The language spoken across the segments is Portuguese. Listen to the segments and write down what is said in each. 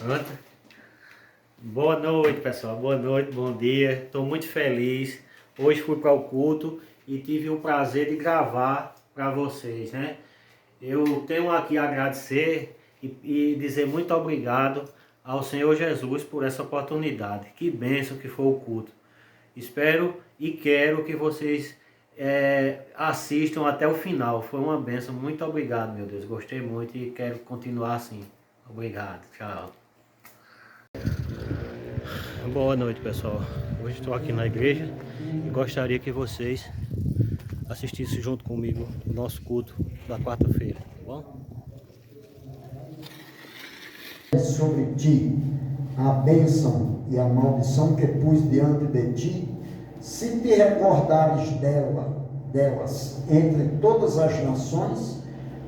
Pronto. Boa noite, pessoal. Boa noite, bom dia. Estou muito feliz. Hoje fui para o culto e tive o prazer de gravar para vocês, né? Eu tenho aqui a agradecer e dizer muito obrigado ao Senhor Jesus por essa oportunidade. Que bênção que foi o culto. Espero e quero que vocês assistam até o final. Foi uma bênção. Muito obrigado, meu Deus. Gostei muito e quero continuar assim. Obrigado. Tchau. Boa noite, pessoal. Hoje estou aqui na igreja e gostaria que vocês assistissem junto comigo o nosso culto da quarta-feira, tá bom? Sobre ti a bênção e a maldição que pus diante de ti, se te recordares delas entre todas as nações,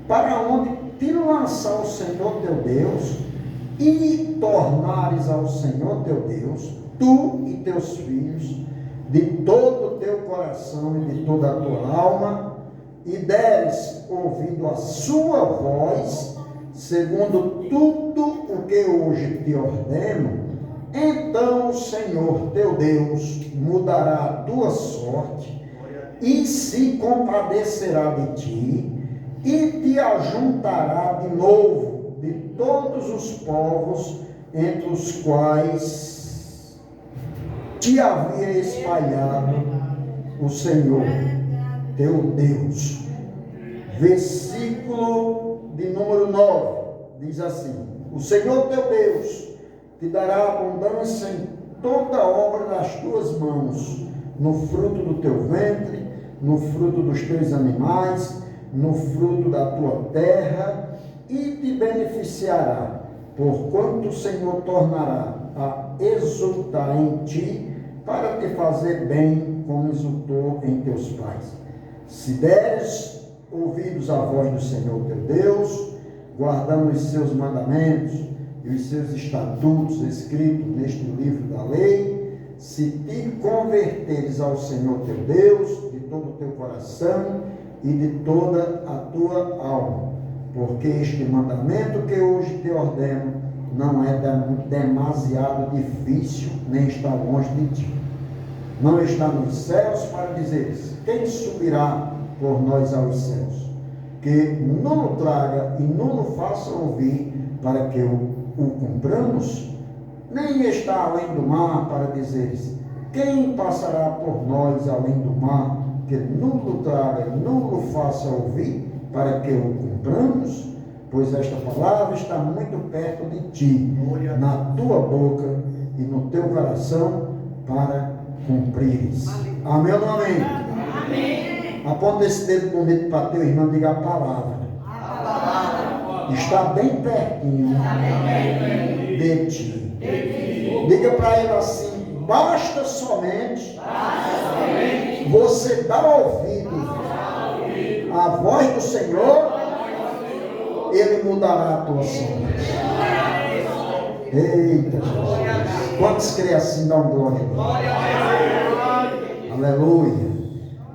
para onde te lançar o Senhor teu Deus, e tornares ao Senhor teu Deus, tu e teus filhos, de todo o teu coração e de toda a tua alma, e deres ouvido a sua voz, segundo tudo o que hoje te ordeno, então o Senhor teu Deus mudará a tua sorte, e se compadecerá de ti, e te ajuntará de novo de todos os povos entre os quais te havia espalhado o Senhor teu Deus. Versículo de número 9, diz assim: o Senhor teu Deus te dará abundância em toda a obra das tuas mãos, no fruto do teu ventre, no fruto dos teus animais, no fruto da tua terra, e te beneficiará, porquanto o Senhor tornará a exultar em ti, para te fazer bem, como exultou em teus pais. Se deres ouvidos à voz do Senhor teu Deus, guardando os seus mandamentos e os seus estatutos escritos neste livro da lei, se te converteres ao Senhor teu Deus de todo o teu coração e de toda a tua alma, porque este mandamento que hoje te ordeno não é demasiado difícil, nem está longe de ti. Não está nos céus para dizeres: quem subirá por nós aos céus? Que não o traga e não o faça ouvir, para que o cumpramos. Nem está além do mar para dizeres: quem passará por nós além do mar? Que não o traga e não o faça ouvir, para que o cumpramos. Pois esta palavra está muito perto de ti, na tua boca e no teu coração, para cumprires. Amém ou não amém? Amém. Aponta esse dedo bonito para teu irmão e diga: a palavra está bem pertinho de ti. Diga para ele assim: basta somente você dar ouvido à voz do Senhor, Ele mudará a tua sorte. Eita Jesus! Quantos creem assim, dão glória a Deus? Aleluia!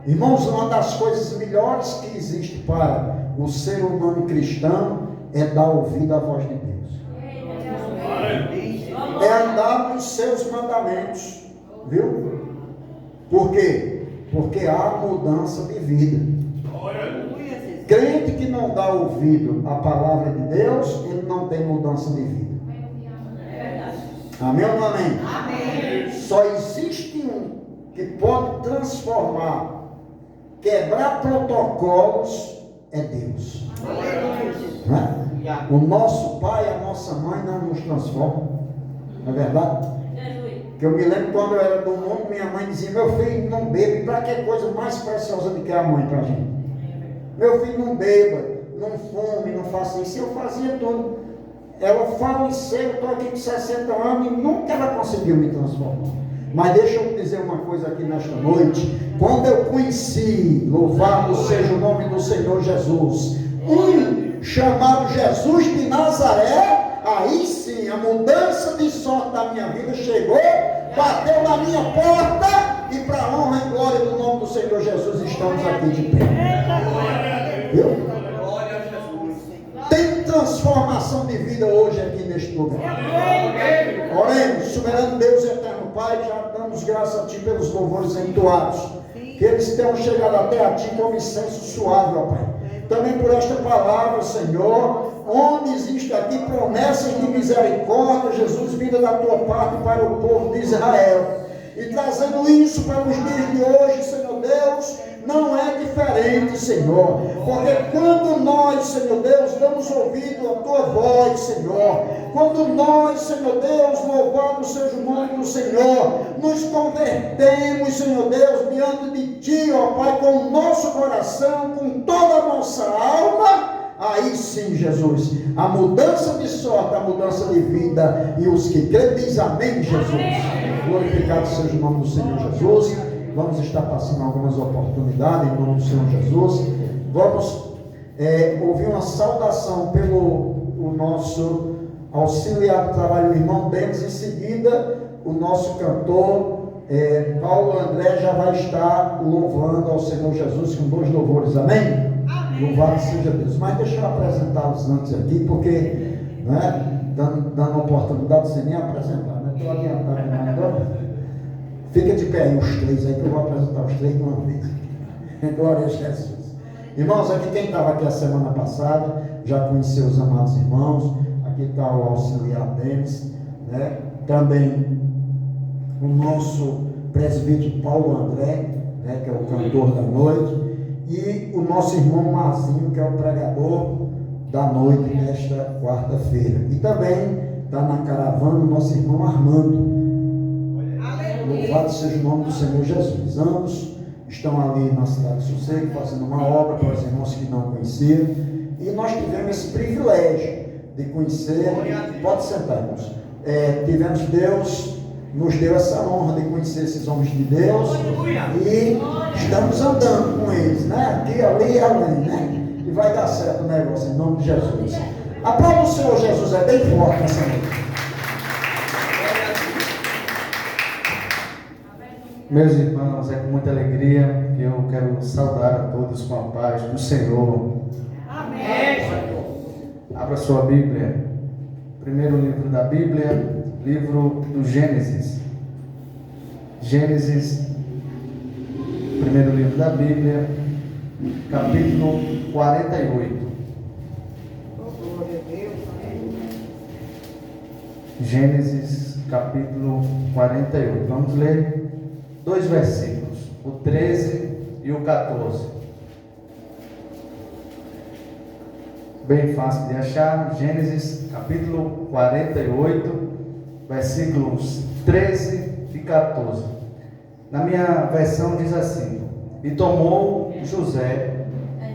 Irmãos, uma das coisas melhores que existe para o ser humano cristão é dar ouvido à voz de Deus. É andar nos seus mandamentos. Viu? Por quê? Porque há mudança de vida. Crente que não dá ouvido à palavra de Deus, ele não tem mudança de vida. Amém ou não amém? Amém. Só existe um que pode transformar, quebrar protocolos, é Deus. Né? O nosso pai, a nossa mãe não nos transformam. Não é verdade? Que eu me lembro quando eu era do mundo, minha mãe dizia: meu filho, não bebe. Para que coisa mais preciosa do que a mãe para a gente? Meu filho, não beba, não fume, não faça isso. Eu fazia tudo. Ela faleceu, eu estou aqui com 60 anos e nunca ela conseguiu me transformar. Mas deixa eu dizer uma coisa aqui nesta noite. Quando eu conheci, louvado seja o nome do Senhor Jesus, um chamado Jesus de Nazaré, aí sim a mudança de sorte da minha vida chegou, bateu na minha porta, e para a honra e glória do nome do Senhor Jesus estamos aqui de pé. Viu? Tem transformação de vida hoje aqui neste lugar. Oremos, soberano Deus e eterno Pai, já damos graças a Ti pelos louvores entoados, que eles tenham chegado até a Ti como incenso suave, ó Pai. Também por esta palavra, Senhor, onde existe aqui promessas de misericórdia, Jesus, vinda da Tua parte para o povo de Israel. E trazendo isso para os dias de hoje, Senhor Deus, não é diferente, Senhor, porque quando nós, Senhor Deus, damos ouvido à Tua voz, Senhor, quando nós, Senhor Deus, louvamos seja o nome do Senhor, nos convertemos, Senhor Deus, diante de Ti, ó Pai, com o nosso coração, com toda a nossa alma, aí sim, Jesus, a mudança de sorte, a mudança de vida, e os que creem diz amém, Jesus. Glorificado seja o nome do Senhor Jesus. Vamos estar passando algumas oportunidades em nome do Senhor Jesus. Vamos ouvir uma saudação pelo o nosso auxiliar do trabalho, o irmão Denis. Em seguida, o nosso cantor Paulo André já vai estar louvando ao Senhor Jesus com 2 louvores. Amém? Louvado seja Deus. Mas deixa eu apresentá-los antes aqui, porque dando oportunidade sem nem apresentar, né? Estou adiantado, então fica de pé aí os 3 aí, que eu vou apresentar os 3 de uma vez. Glória a Jesus. Irmãos, aqui quem estava aqui a semana passada já conheceu os amados irmãos. Aqui está o auxiliar Denis, né? Também o nosso presbítero Paulo André, né? Que é o cantor da noite. E o nosso irmão Mazinho, que é o pregador da noite nesta quarta-feira. E também está na caravana o nosso irmão Armando. Louvado seja o nome do Senhor Jesus. Ambos estão ali na cidade de Sossego fazendo uma obra para os irmãos que não conheciam. E nós tivemos esse privilégio de conhecer. Pode sentar, irmãos. Deus nos deu essa honra de conhecer esses homens de Deus. E estamos andando com eles, né? Aqui, ali e além, né? E vai dar certo o negócio em nome de Jesus. A palavra do Senhor Jesus é bem forte nessa noite. Meus irmãos, é com muita alegria que eu quero saudar a todos com a paz do Senhor. Amém. Abra sua Bíblia. Primeiro livro da Bíblia, livro do Gênesis. Gênesis, primeiro livro da Bíblia, capítulo 48. Gênesis, capítulo 48. Vamos ler 2 versículos, o 13 e o 14. Bem fácil de achar. Gênesis capítulo 48, versículos 13 e 14. Na minha versão diz assim: e tomou José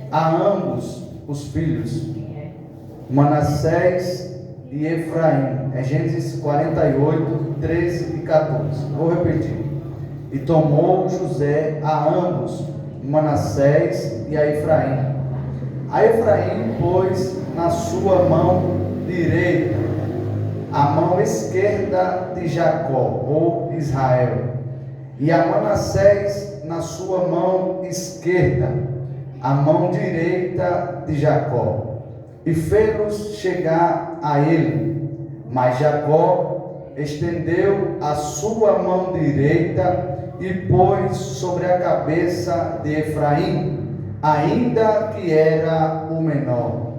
a ambos os filhos, Manassés e Efraim. É Gênesis 48, 13 e 14. Vou repetir. E tomou José a ambos, Manassés e a Efraim. A Efraim pôs na sua mão direita a mão esquerda de Jacó, ou Israel, e a Manassés na sua mão esquerda, a mão direita de Jacó, e fê-los chegar a ele. Mas Jacó estendeu a sua mão direita e pôs sobre a cabeça de Efraim, ainda que era o menor,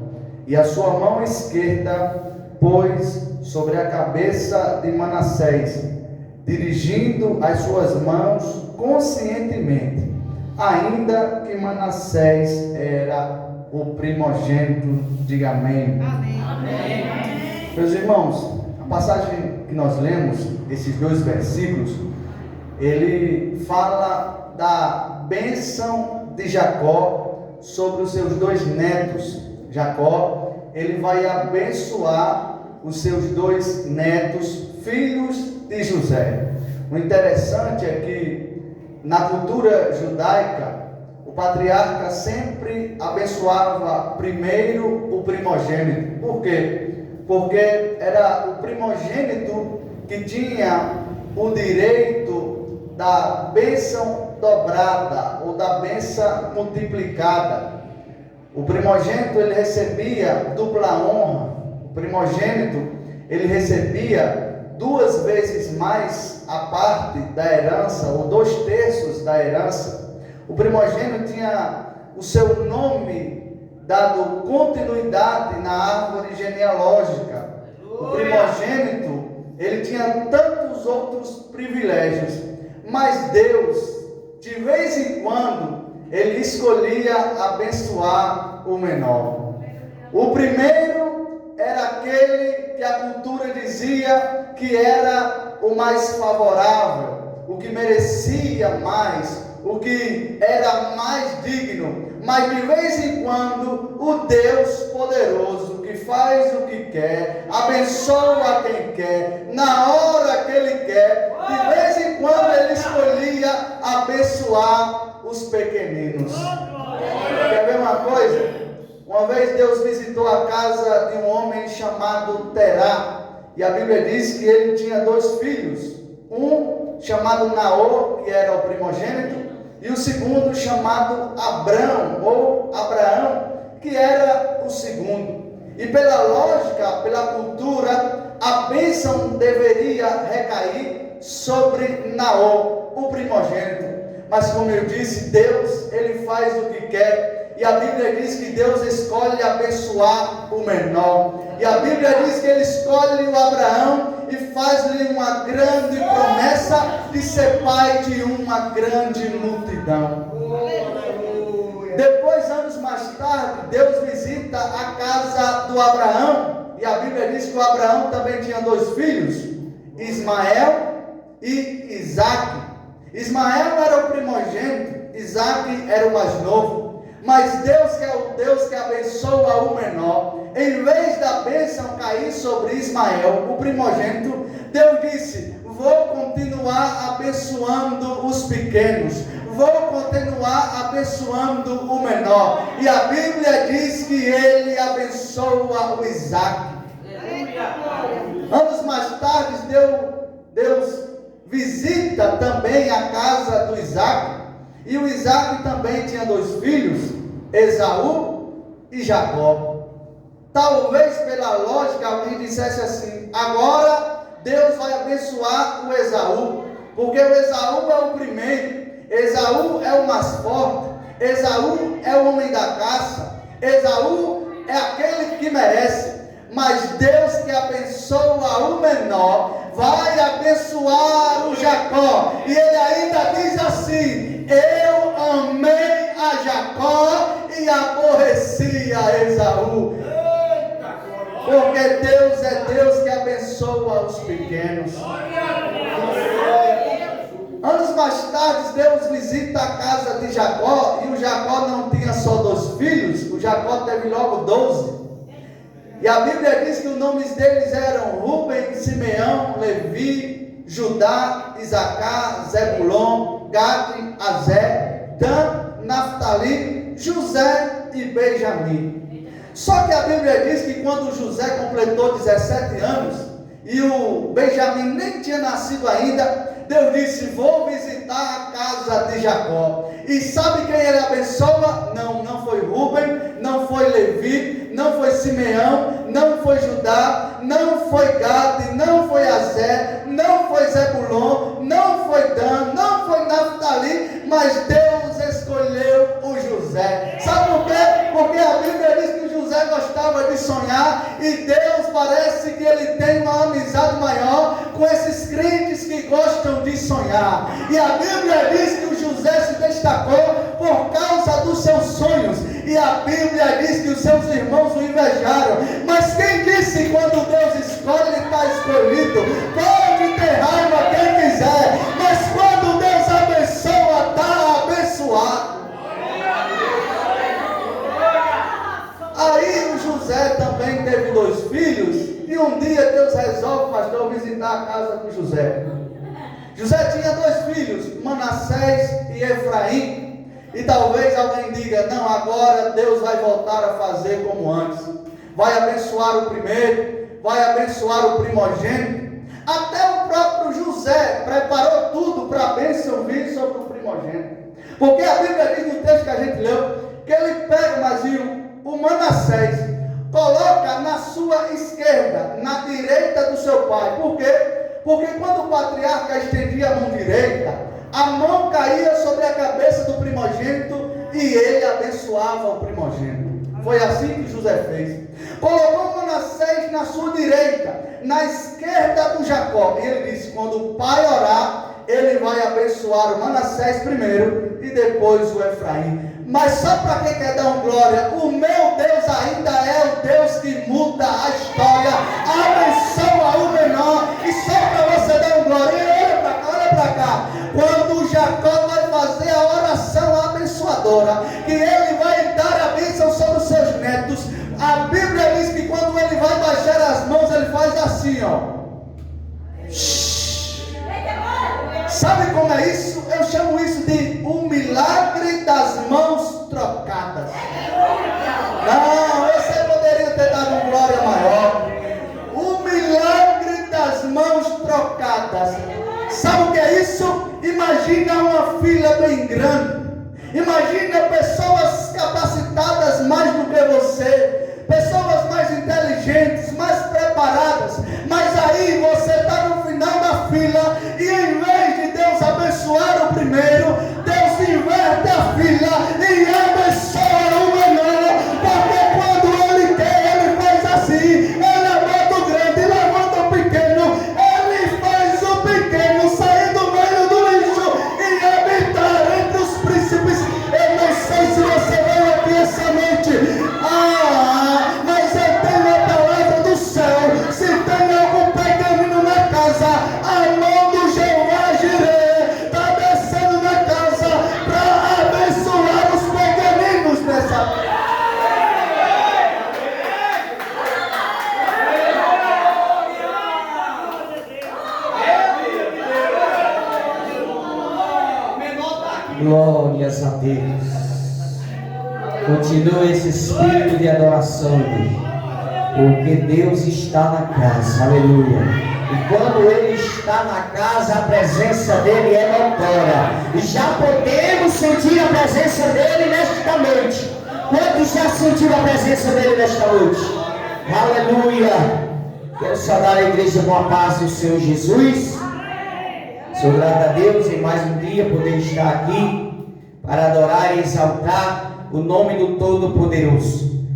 e a sua mão esquerda pôs sobre a cabeça de Manassés, dirigindo as suas mãos conscientemente, ainda que Manassés era o primogênito. Diga amém. Amém. Meus irmãos, a passagem que nós lemos, esses 2 versículos, ele fala da bênção de Jacó sobre os seus 2 netos. Jacó, ele vai abençoar os seus 2 netos, filhos de José. O interessante é que na cultura judaica, o patriarca sempre abençoava primeiro o primogênito. Por quê? Porque era o primogênito que tinha o direito da bênção dobrada ou da bênção multiplicada. o primogênito ele recebia dupla honra. O primogênito ele recebia 2 vezes mais a parte da herança, ou 2/3 da herança. O primogênito tinha o seu nome dado continuidade na árvore genealógica. O primogênito ele tinha tantos outros privilégios, mas Deus, de vez em quando, ele escolhia abençoar o menor. O primeiro era aquele que a cultura dizia que era o mais favorável, o que merecia mais, o que era mais digno. Mas de vez em quando, o Deus poderoso, que faz o que quer, abençoa quem quer, na hora que Ele quer, de vez em quando Ele escolhia abençoar os pequeninos. Quer ver uma coisa? Uma vez Deus visitou a casa de um homem chamado Terá, e a Bíblia diz que ele tinha 2 filhos, um chamado Naor, que era o primogênito, e o segundo chamado Abrão, ou Abraão, que era o segundo. E pela lógica, pela cultura, a bênção deveria recair sobre Naor, o primogênito. Mas como eu disse, Deus, Ele faz o que quer. E a Bíblia diz que Deus escolhe abençoar o menor. E a Bíblia diz que Ele escolhe o Abraão e faz-lhe uma grande promessa de ser pai de uma grande multidão. Depois, anos mais tarde, Deus visita a casa do Abraão. E a Bíblia diz que o Abraão também tinha 2 filhos, Ismael e Isaque. Ismael era o primogênito, Isaque era o mais novo. Mas Deus, que é o Deus que abençoa o menor, em vez da bênção cair sobre Ismael, o primogênito, Deus disse: vou continuar abençoando os pequenos, vou continuar abençoando o menor. E a Bíblia diz que ele abençoa o Isaque. Anos mais tarde, Deus visita também a casa do Isaque. E o Isaque também tinha 2 filhos, Esaú e Jacó. Talvez pela lógica alguém dissesse assim: agora Deus vai abençoar o Esaú, porque o Esaú é o primeiro, Esaú é o mais forte, Esaú é o homem da caça, Esaú é aquele que merece. Mas Deus, que abençoa o menor, vai abençoar o Jacó. E ele ainda diz assim: eu amei a Jacó e aborreci a Esaú. Porque Deus é Deus que abençoa os pequenos. Anos mais tarde, Deus visita a casa de Jacó. E o Jacó não tinha só 2 filhos, o Jacó teve logo 12. E a Bíblia diz que os nomes deles eram Rúben, Simeão, Levi, Judá, Isacar, Zebulon, Gade, Azé, Dan, Naftali, José e Benjamim. Só que a Bíblia diz que quando José completou 17 anos e o Benjamim nem tinha nascido ainda, Deus disse: vou visitar a casa de Jacó. E sabe quem ele abençoa? Não foi Rúben, não foi Levi, não foi Simeão, não foi Judá, não foi Gade, não foi Azé, não foi Zebulon, não foi Dan, não foi Naftali, mas Deus escolheu o José. Sabe por quê? Porque a Bíblia diz que o José gostava de sonhar, e Deus parece que ele tem uma amizade maior com esses crentes que gostam de sonhar. E a Bíblia diz que o José se destacou por causa dos seus sonhos, e a Bíblia diz que os seus irmãos o invejaram. Mas quem disse que quando Deus escolhe, ele está escolhido? Pode ter raiva quem quiser, mas quando Deus abençoa, está abençoado. Aí o José também teve 2 filhos, e um dia Deus resolve, pastor, visitar a casa de José. José tinha 2 filhos, Manassés e Efraim. E talvez alguém diga: não, agora Deus vai voltar a fazer como antes, vai abençoar o primeiro, vai abençoar o primogênito. Até o próprio José preparou tudo para a bênção vir sobre o primogênito. Porque a Bíblia diz no texto que a gente leu, que ele pega, mas o Manassés, coloca na sua esquerda, na direita do seu pai. Por quê? Porque quando o patriarca estendia a mão direita, a mão caía sobre a cabeça do primogênito e ele abençoava o primogênito. Foi assim que José fez. Colocou Manassés na sua direita, na esquerda do Jacó. E ele disse: quando o pai orar, ele vai abençoar o Manassés primeiro e depois o Efraim. Mas só para quem quer dar glória, o meu Deus ainda é o Deus que muda a história, abençoa o menor. E só para você dar glória, e olha para cá, quando Jacó vai fazer a oração abençoadora, que ele vai dar a bênção sobre os seus netos, a Bíblia diz que quando ele vai baixar as mãos, ele faz assim, ó. Sabe como é isso? Eu chamo isso de um milagre das mãos trocadas. Não, você poderia ter dado glória maior. O milagre das mãos trocadas. Sabe o que é isso? Imagina uma fila bem grande. Imagina pessoas capacitadas mais do que você, pessoas mais inteligentes, mais preparadas, mas aí você está no final da fila e em vez de Deus abençoar o primeiro, Deus inverte a fila e abençoa o menor, porque quando ele quer, ele faz assim, ele levanta o grande, levanta o pequeno, ele faz o pequeno sair do meio do lixo e habitar entre os príncipes. Eu não sei se você veio aqui essa noite, mas eu tenho a palavra do céu. Se tem algum pequenino na casa, a mão do Jeová Jireh está descendo na casa para abençoar os pequeninos nessa. Glórias a Deus. Continua esse espírito de adoração, porque Deus está na casa, aleluia. E quando Ele está na casa, a presença dEle é notória. E já podemos sentir a presença dEle nesta noite. Quantos já sentiram a presença dEle nesta noite? Aleluia. Quero saudar a igreja com a paz do Senhor Jesus. Sou grato a Deus em mais um dia poder estar aqui para adorar e exaltar o nome do Todo-Poderoso.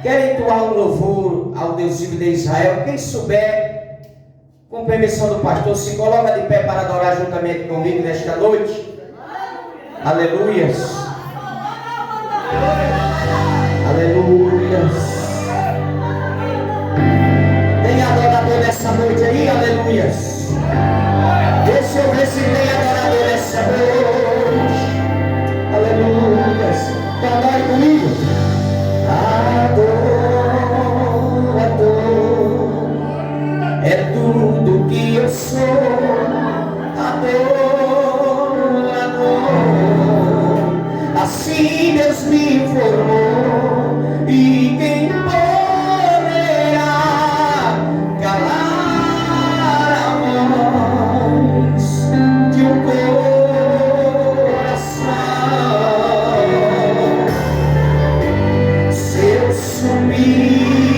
Quero entoar um louvor ao Deus vivo de Israel. Quem souber, com permissão do pastor, se coloca de pé para adorar juntamente comigo nesta noite. Aleluias. Aleluias. Tem adorador nessa noite aí? Aleluias. Deixa eu ver se tem adorador nessa noite. Aleluias. Adore comigo. Adorador é tudo que eu sou. Adorador, assim Deus me formou. E quem poderá calar a voz de um coração? Se eu subir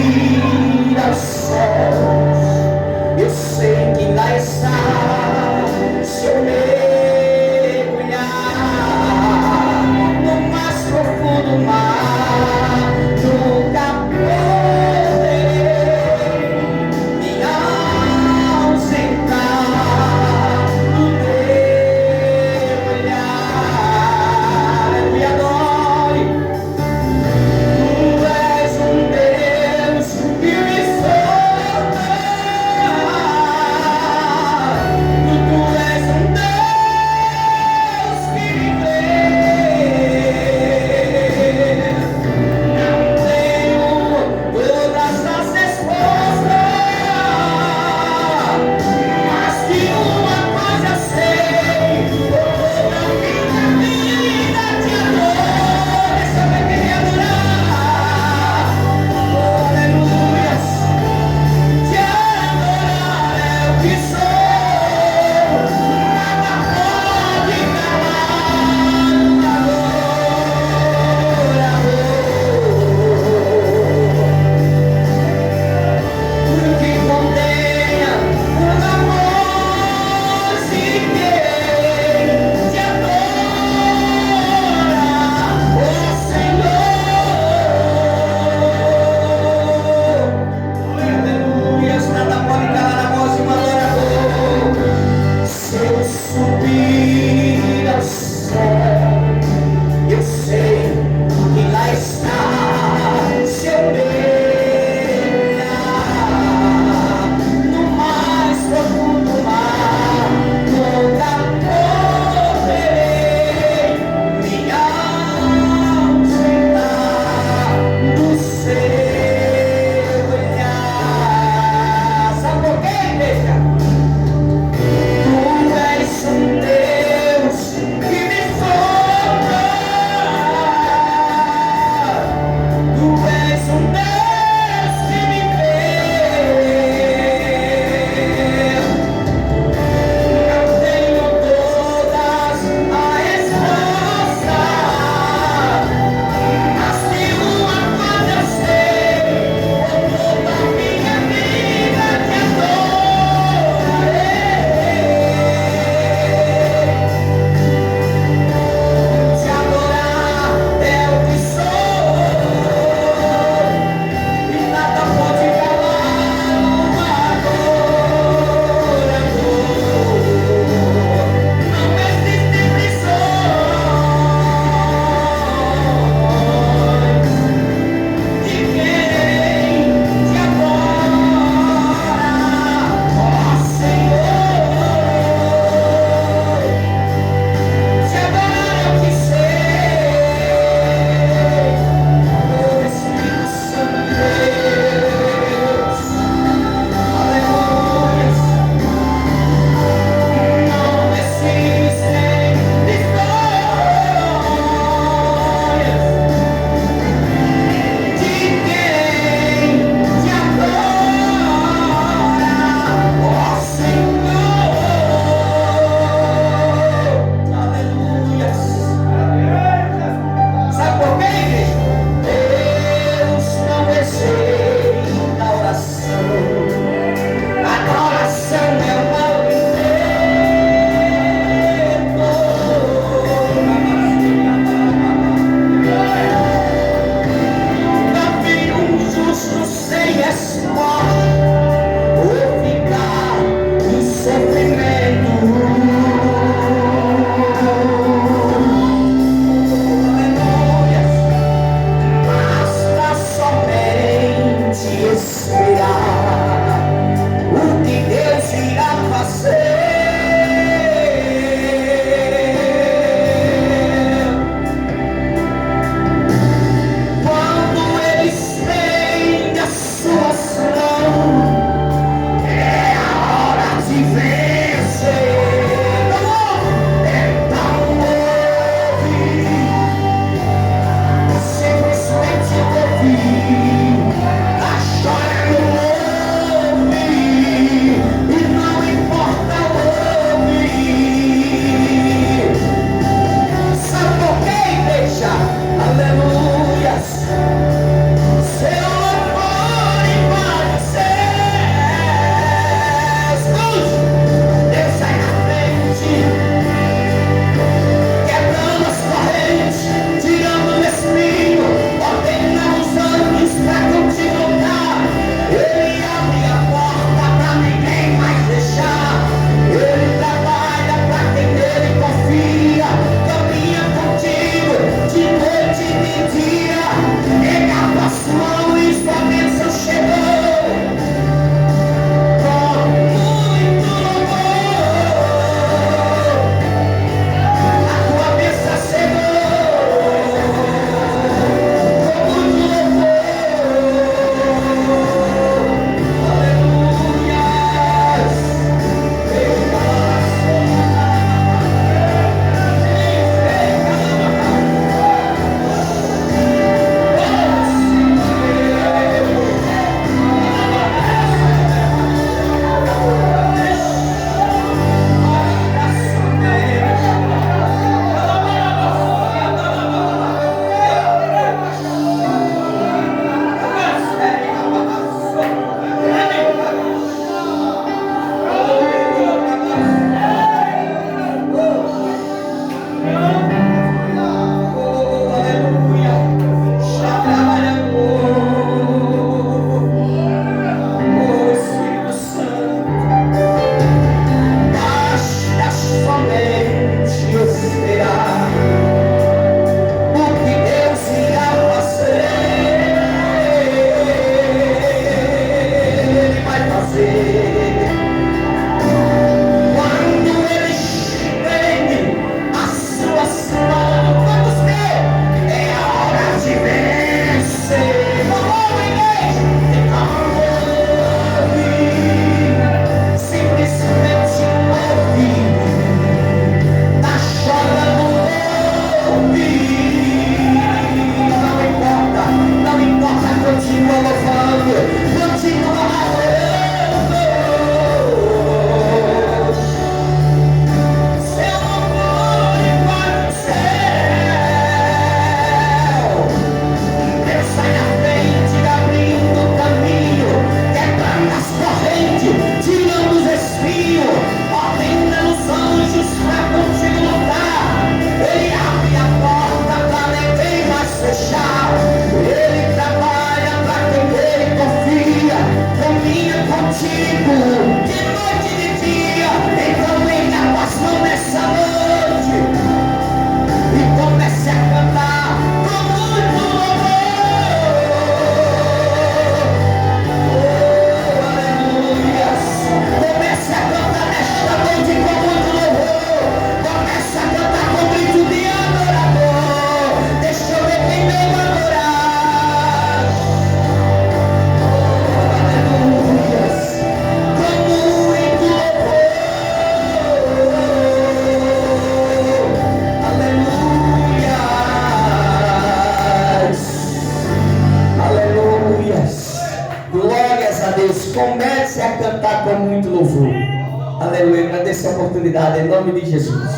aos céus, eu sei que lá está. Se eu mergulhar no mais profundo mar, nunca poderei me ausentar do teu olhar. Me adore. Tu és um Deus que me solta. Tu és um Deus louvor. Aleluia. Agradecer a oportunidade em nome de Jesus.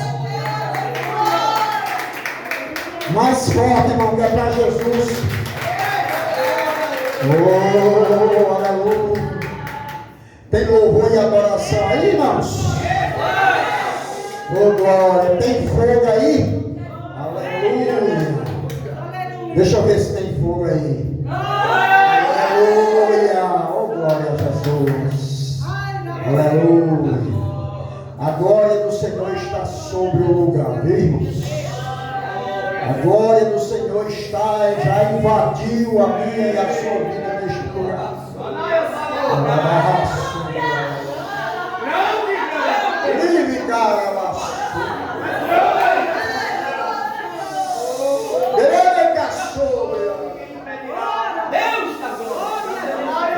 Mais forte, irmão, que é para Jesus. Oh, aleluia. Tem louvor e adoração aí, irmãos? Oh, glória. Tem fogo aí? Aleluia. Deixa eu ver se tem fogo aí. Aleluia. Oh, glória a Jesus. Aleluia. A glória do Senhor está sobre o lugar, viu, irmãos? A glória do Senhor já invadiu a minha e a sua vida neste lugar. Livre, cara.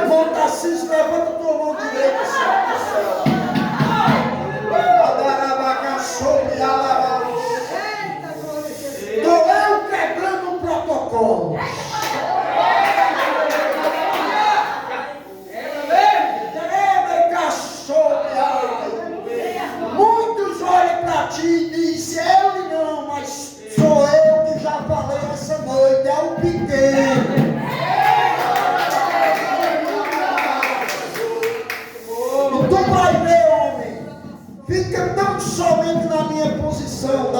Irmão Tarcísio, levanta tua mão direita assim para o céu. Estou eu quebrando o protocolo. Muitos olham para ti e dizem, eu não, mas sou eu que já falei essa noite, é o pequeno. E tu vai ver, homem, fica tão somente na minha posição,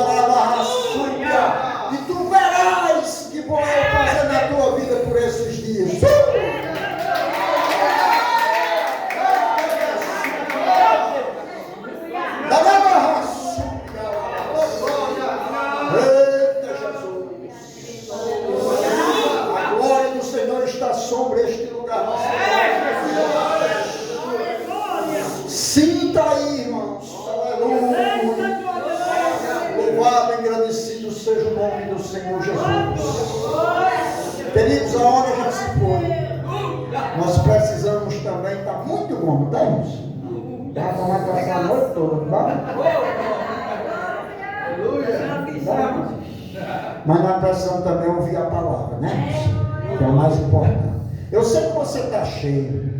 e tu verás que vou fazer na tua vida por esses dias. Eita Jesus! A glória do Senhor está sobre este lugar. Sinta aí, irmãos. Aleluia. Louvado e agradecido seja o nome do Senhor Jesus. Queridos, a hora já se foi. Nós precisamos também, está muito bom, não está, irmãos? Dá para tomar café a noite toda, não dá? Mas nós precisamos também ouvir a palavra, né? Que é o mais importante. Eu sei que você está cheio.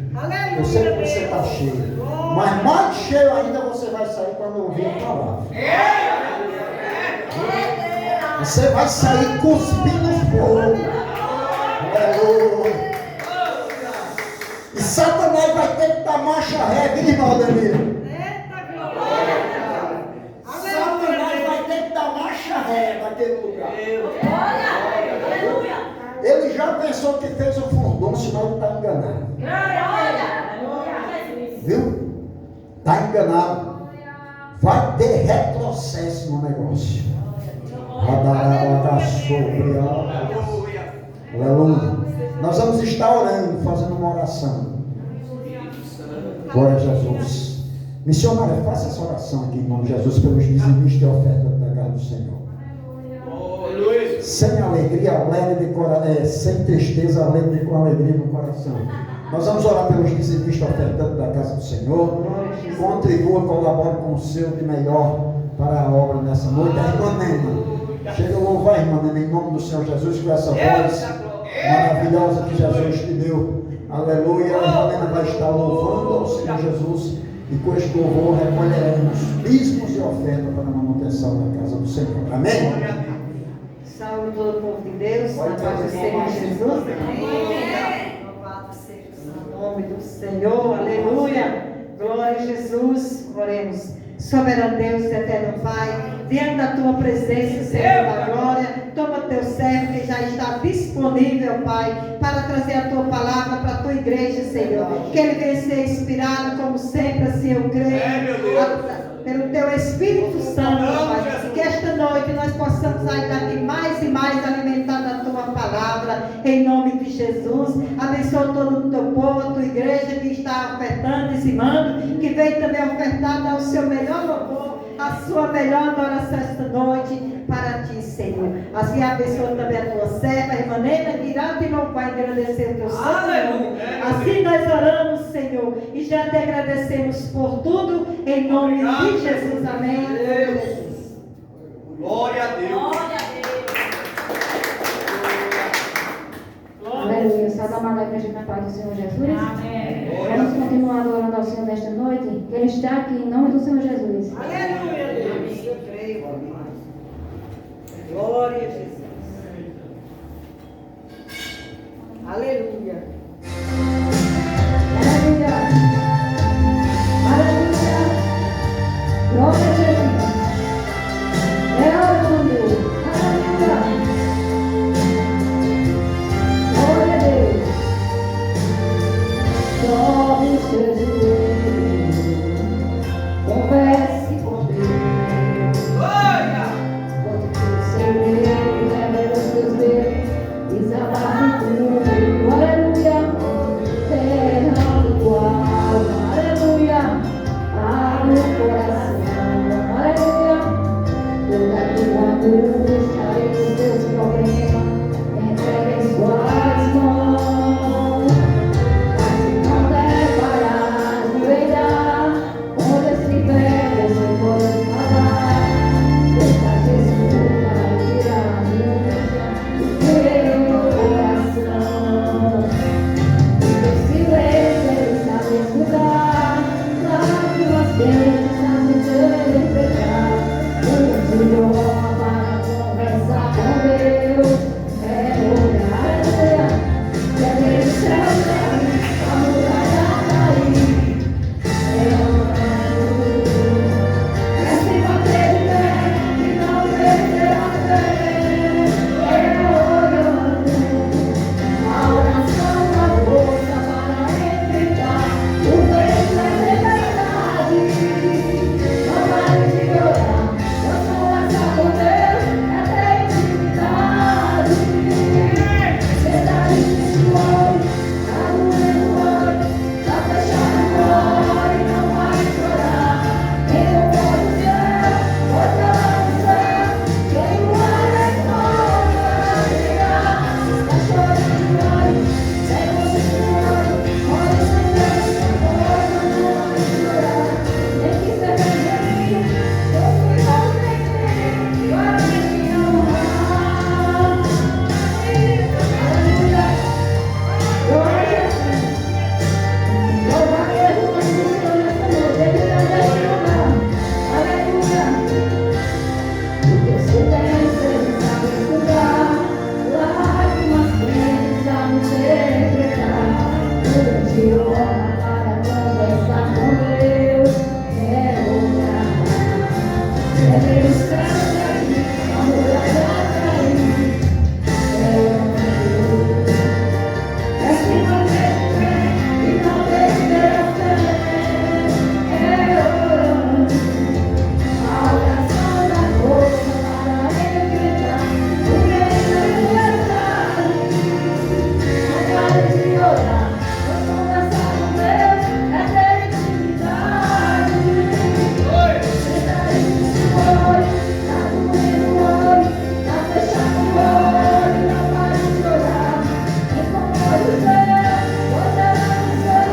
Eu sei que você está cheio. Mas mais cheio ainda você vai sair quando ouvir a palavra. Você vai sair cuspindo fogo. Aleluia. E Satanás vai ter que dar marcha ré, viu, irmão Ademir? Satanás vai ter que dar marcha ré naquele lugar. Ele já pensou que fez o furdunço, mas ele está enganado. Viu? Está enganado. Vai ter retrocesso no negócio. Aleluia. Nós vamos estar orando, fazendo uma oração. Glória a Jesus. Missionária, faça essa oração aqui em nome de Jesus pelos dizimistas e ofertas da casa do Senhor. Sem alegria, alegre de coração, sem tristeza, alegre com alegria no coração. Nós vamos orar pelos dizimistas ofertantes da casa do Senhor. Contribua, colabore com o seu de melhor para a obra nessa noite. A irmã Nena, chega a louvar, irmã Nena, em nome do Senhor Jesus, com essa voz maravilhosa que Jesus te deu. Aleluia. A irmã Nena vai estar louvando ao Senhor Jesus. E com este louvor recolheremos dízimos e ofertas para a manutenção da casa do Senhor. Amém? Salve todo o povo de Deus, na paz do Senhor Jesus. Amém. Louvado seja o santo nome do Senhor. Aleluia. Glória a Jesus. Oremos. Soberano Deus, eterno Pai, diante da tua presença, Senhor da glória, toma teu servo que já está disponível, Pai, para trazer a tua palavra para a tua igreja, Senhor. Que ele venha ser inspirado, como sempre, assim eu creio, pelo teu Espírito Santo, Pai. Que esta noite nós possamos sair daqui mais e mais alimentando a tua palavra, em nome de Jesus. Abençoa todo o teu povo, a tua igreja que está ofertando, dizimando, que veio também ofertar, dar o seu melhor louvor, a sua melhor adoração esta noite para ti, Senhor. Assim abençoa também a tua serva, a irmã Nena, que irá te louvar e agradecer o teu santo nome. Assim nós oramos, Senhor, e já te agradecemos por tudo, em nome de Jesus. Amém. Glória a Deus. Aleluia. Salve a amada igreja na paz do Senhor Jesus. Amém. Vamos continuar adorando ao Senhor nesta noite, que Ele está aqui em nome do Senhor Jesus. Aleluia, Deus. Eu creio. Glória a Jesus. Aleluia. Aleluia. Aleluia. Glória a Jesus. É hora do Deus. Aleluia. Glória a Deus. Sobe os seus joelhos. Converse com Deus. Conte os segredos, revela os teus dedos. Desabafe tudo. Aleluia. Derrama tua alma. Aleluia. Abre o coração. Aleluia. Toda tua dúvida está aí nos teus problemas. Entrega em suas mãos. Mas se não der para ajoelhar, onde estiver, você pode falar. Deixa Jesus para tirar a angústia do teu coração. E no silêncio ele sabe escutar. Lágrimas quentes sabem interpretar. O idioma para conversar com Deus é orar. Aleluia. Que é Deus do céu, a muralha cair. É orando. É se manter de pé e não perder a fé. É orando. A oração da força para enfrentar o vento da tempestade. Não pare de orar, vamos conversar com Deus até a intimidade. Você está difícil hoje, está doendo hoje, está fechado hoje, não vai chorar. Quem não pode ver, pode falar no céu. Quem não vai ver, pode chegar. Se está chorando hoje, sem você chorando, olha sem Deus, hoje não vai chorar. Nem que seja gemido, Deus me compreende, para me honrar. Aleluia. Glória a Jesus. Louva a Deus, o nome do Senhor nesta noite. Ele está neste lugar. Aleluia. O teu silêncio ele sabe escutar. Lágrimas quentes sabe interpretar. O idioma para conversar com Deus é orar. É Deus cair, a muralha cair. É orar. É se manter de pé e não perder a fé. É orando. A oração da força para enfrentar o vento da tempestade. Não pare de orar, vamos conversar com Deus até a intimidade. Você está difícil hoje, está doendo hoje, está fechado hoje, não pare de orar. Quem compõe o céu, você vai dizer,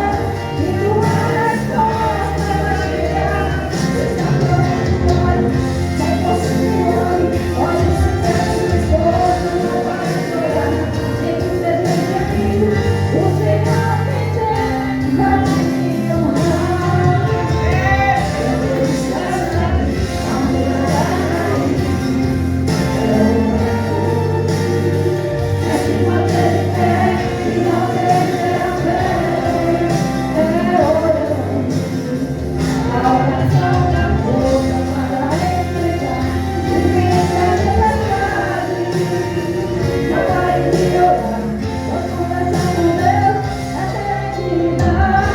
e tua resposta vai chegar. Você está chorando hoje, sem conseguir hoje, olha se fecha o esforço, não vai chorar. Nem que seja gemido, o Senhor vencer, vai te honrar. Deus está aqui, a muralha cair. É se manter de pé e não perder a fé. É orando. A oração da força para enfrentar o vento da tempestade. Não pare de orar, vamos conversar com Deus até a intimidade.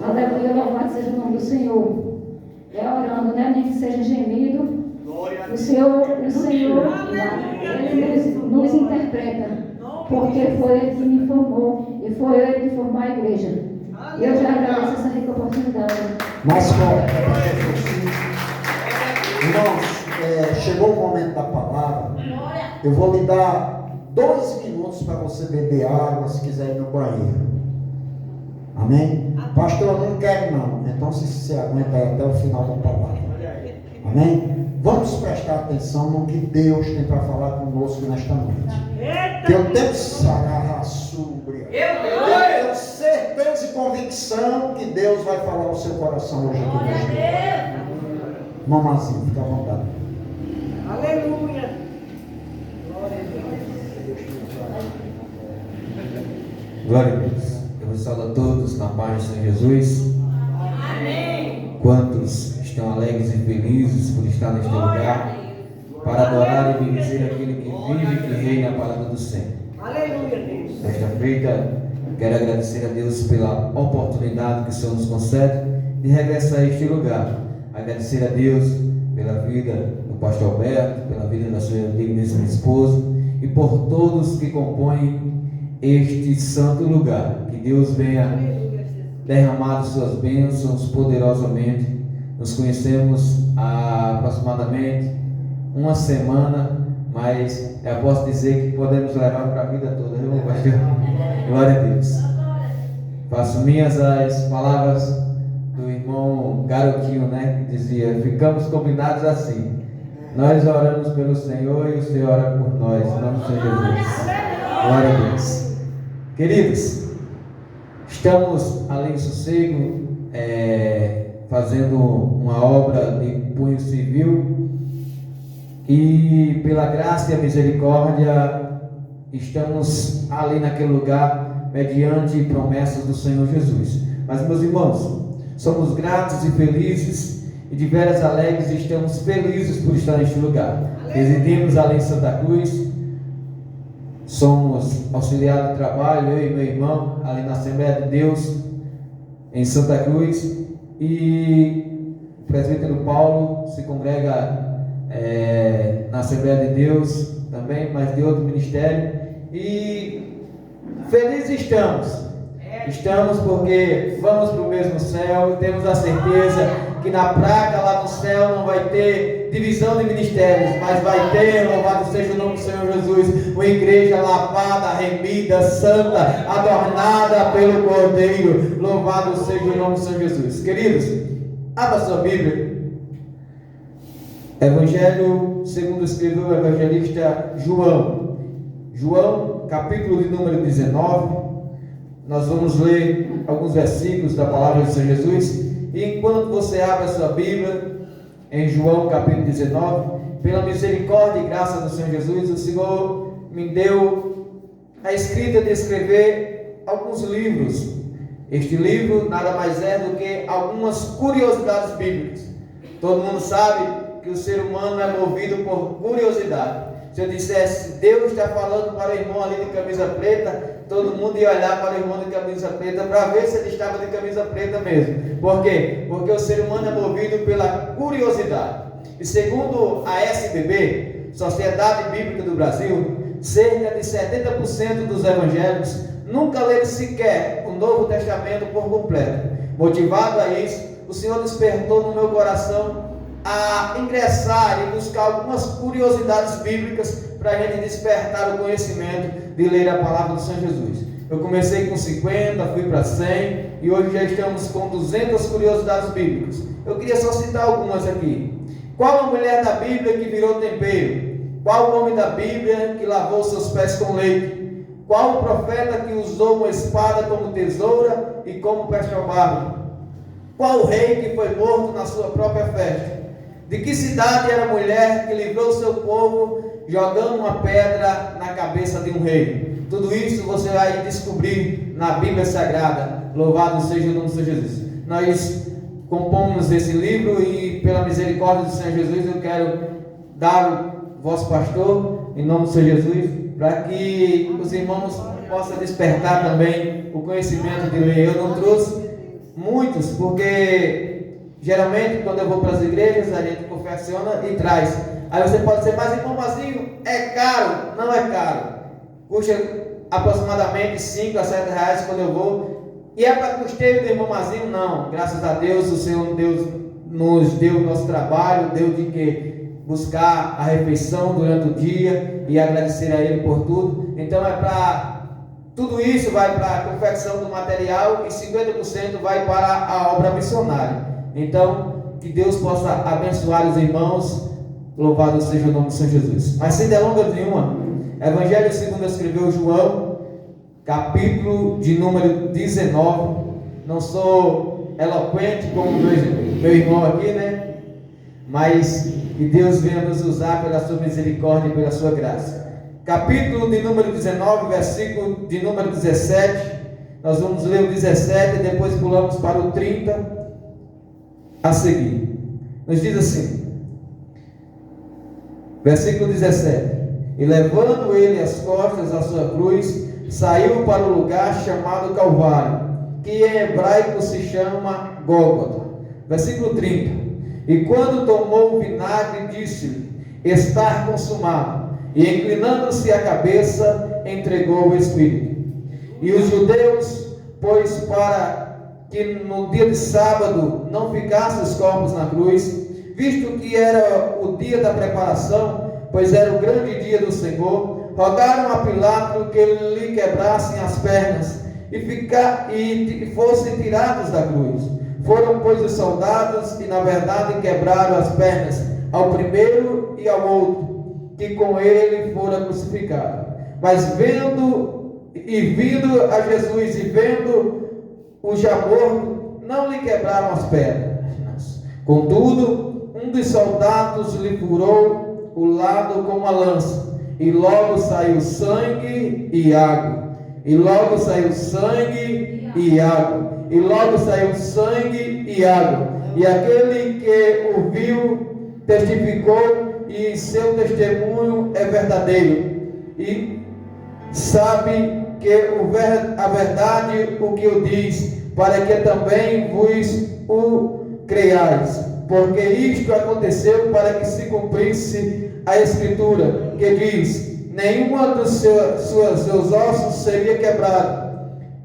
Aleluia, louvado seja o nome do Senhor. É orando, né? Nem que seja gemido. O Senhor, Ele nos interpreta, porque foi Ele que me formou e foi Ele que formou a igreja. E eu já agradeço essa rica oportunidade. Mais forte. Irmãos, chegou o momento da palavra. Eu vou lhe dar 2 minutos para você beber água, se quiser ir no banheiro. Amém? Pastor, eu não quero não. Então se você aguenta até o final da palavra. Amém? Vamos prestar atenção no que Deus tem para falar conosco nesta noite. Que eu tenho sararraçúbria. Eu tenho certeza e convicção que Deus vai falar ao seu coração hoje aqui nesta noite. Mamazinho, fica à vontade. Aleluia. Glória a Deus. Eu vos saúdo a todos na paz do Senhor Jesus. Amém. Quantos estão alegres e felizes por estar neste lugar para adorar e bendizer aquele que vive e que reina a palavra do Senhor. Aleluia, Deus. Nesta feita, quero agradecer a Deus pela oportunidade que o Senhor nos concede de regressar a este lugar. Agradecer a Deus pela vida do pastor Alberto, pela vida da sua digníssima esposa e por todos que compõem este santo lugar. Que Deus venha derramar suas bênçãos poderosamente. Nos conhecemos há aproximadamente uma semana, mas eu posso dizer que podemos levar para a vida toda, viu, pastor? Glória a Deus. Faço minhas as palavras do irmão Garotinho, né? Que dizia: ficamos combinados assim. Nós oramos pelo Senhor e o Senhor ora por nós, em nome do Senhor Jesus. Glória a Deus. Queridos, estamos ali em Sossego, fazendo uma obra de punho civil e pela graça e a misericórdia estamos ali naquele lugar mediante promessas do Senhor Jesus. Mas, meus irmãos, somos gratos e felizes e de veras alegres e estamos felizes por estar neste lugar. Residimos ali em Santa Cruz, somos auxiliares de trabalho, eu e meu irmão, ali na Assembleia de Deus em Santa Cruz, e o presbítero Paulo se congrega na Assembleia de Deus também, mas de outro ministério, e felizes estamos porque vamos para o mesmo céu e temos a certeza que na praga lá no céu não vai ter divisão de ministérios, mas vai ter, louvado seja o nome do Senhor Jesus, uma igreja lavada, remida, santa, adornada pelo Cordeiro. Louvado seja o nome do Senhor Jesus. Queridos, abra sua Bíblia. Evangelho segundo escreveu o evangelista João. João, capítulo de número 19. Nós vamos ler alguns versículos da palavra do Senhor Jesus. E enquanto você abre a sua Bíblia, em João capítulo 19, pela misericórdia e graça do Senhor Jesus, o Senhor me deu a escrita de escrever alguns livros. Este livro nada mais é do que algumas curiosidades bíblicas. Todo mundo sabe que o ser humano é movido por curiosidade. Se eu dissesse, Deus está falando para o irmão ali de camisa preta, todo mundo ia olhar para o irmão de camisa preta para ver se ele estava de camisa preta mesmo. Por quê? Porque o ser humano é movido pela curiosidade. E segundo a SBB, Sociedade Bíblica do Brasil, cerca de 70% dos evangélicos nunca leram sequer o Novo Testamento por completo. Motivado a isso, o Senhor despertou no meu coração a ingressar e buscar algumas curiosidades bíblicas para a gente despertar o conhecimento de ler a palavra do Senhor Jesus. Eu comecei com 50, fui para 100 e hoje já estamos com 200 curiosidades bíblicas. Eu queria só citar algumas aqui. Qual a mulher da Bíblia que virou tempero? Qual o homem da Bíblia que lavou seus pés com leite? Qual o profeta que usou uma espada como tesoura e como pesca-barro? Qual o rei que foi morto na sua própria festa? De que cidade era a mulher que livrou seu povo jogando uma pedra na cabeça de um rei? Tudo isso você vai descobrir na Bíblia Sagrada. Louvado seja o nome do Senhor Jesus. Nós compomos esse livro e pela misericórdia do Senhor Jesus eu quero dar o vosso pastor, em nome do Senhor Jesus, para que os irmãos possam despertar também o conhecimento de ler. Eu não trouxe muitos, porque geralmente quando eu vou para as igrejas a gente confecciona e traz. Aí você pode dizer, mas irmão Mazinho, é caro? Não é caro. Custa aproximadamente 5 a 7 reais quando eu vou. E é para custeio do irmão Mazinho? Não. Graças a Deus, o Senhor Deus nos deu o nosso trabalho, deu de que buscar a refeição durante o dia e agradecer a Ele por tudo. Então é para tudo isso, vai para a confecção do material e 50% vai para a obra missionária. Então, que Deus possa abençoar os irmãos Louvado seja o nome de São Jesus. Mas sem delongas nenhuma, Evangelho segundo escreveu João, capítulo de número 19. Não sou eloquente como meu irmão aqui, né? Mas que Deus venha nos usar pela sua misericórdia e pela sua graça. Capítulo de número 19, versículo de número 17. Nós vamos ler o 17 e depois pulamos para o 30 a seguir. Nos diz assim, versículo 17: E levando ele as costas à sua cruz, saiu para o lugar chamado Calvário, que em hebraico se chama Gólgota. Versículo 30: E quando tomou o vinagre, disse-lhe: Está consumado. E inclinando-se a cabeça, entregou o Espírito. E os judeus, pois para que no dia de sábado não ficassem os corpos na cruz, visto que era o dia da preparação, pois era o grande dia do Senhor, rogaram a Pilato que lhe quebrassem as pernas e fossem tirados da cruz. Foram, pois, os soldados e, na verdade, quebraram as pernas ao primeiro e ao outro, que com ele fora crucificado. Mas vindo a Jesus e vendo o já morto, não lhe quebraram as pernas. Contudo, um dos soldados lhe furou o lado com uma lança, e logo saiu sangue e água. E logo saiu sangue e água. E logo saiu sangue e água. E aquele que o viu testificou, e seu testemunho é verdadeiro. E sabe que a verdade o que o diz, para que também vos o creiais. Porque isto aconteceu para que se cumprisse a Escritura, que diz: nenhuma dos seus ossos seria quebrada.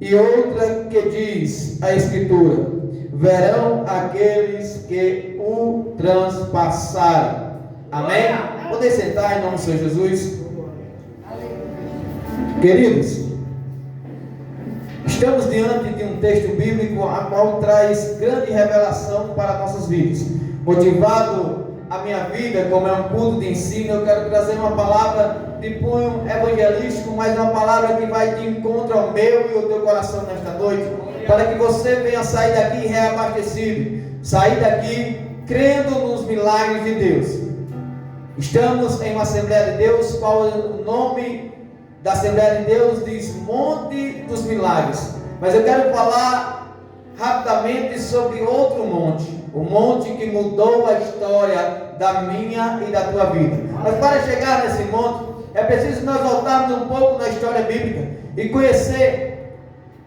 E outra que diz a Escritura: verão aqueles que o transpassaram. Amém? Podem sentar em nome do Senhor Jesus. Queridos, estamos diante de um texto bíblico a qual traz grande revelação para nossas vidas. Motivado a minha vida, como é um culto de ensino, eu quero trazer uma palavra de cunho evangelístico, mas uma palavra que vai de encontro ao meu e ao teu coração nesta noite, para que você venha sair daqui reabastecido, sair daqui crendo nos milagres de Deus. Estamos em uma Assembleia de Deus, qual é o nome da Assembleia de Deus? Diz Monte dos Milagres. Mas eu quero falar rapidamente sobre outro monte, o monte que mudou a história da minha e da tua vida. Mas para chegar nesse monte, é preciso nós voltarmos um pouco na história bíblica e conhecer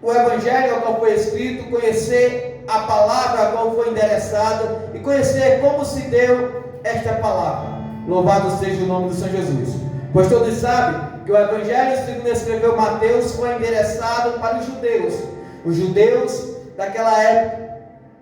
o Evangelho ao qual foi escrito, conhecer a palavra a qual foi endereçada e conhecer como se deu esta palavra. Louvado seja o nome do Senhor Jesus. Pois todos sabem que o Evangelho, segundo escreveu Mateus, foi endereçado para os judeus daquela época.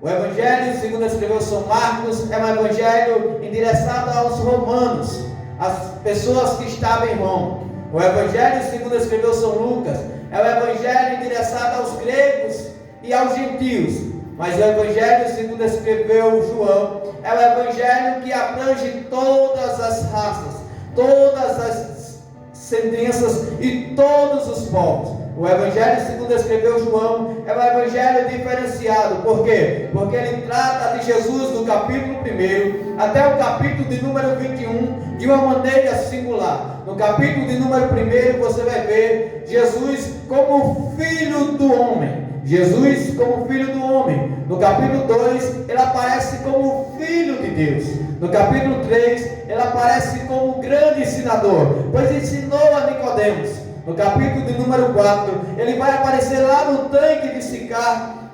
O Evangelho, segundo escreveu São Marcos, é um Evangelho endereçado aos romanos, às pessoas que estavam em Roma. O Evangelho, segundo escreveu São Lucas, é um Evangelho endereçado aos gregos e aos gentios. Mas o Evangelho, segundo escreveu João, é um Evangelho que abrange todas as raças, todas as sentenças e todos os povos. O Evangelho, segundo escreveu João, é um Evangelho diferenciado. Por quê? Porque ele trata de Jesus do capítulo 1 até o capítulo de número 21 de uma maneira singular. No capítulo de número 1 você vai ver Jesus como Filho do Homem. Jesus como Filho do Homem. No capítulo 2 ele aparece como Filho de Deus. No capítulo 3 ele aparece como grande ensinador, pois ensinou a Nicodemos. No capítulo de número 4 ele vai aparecer lá no tanque de Sicar,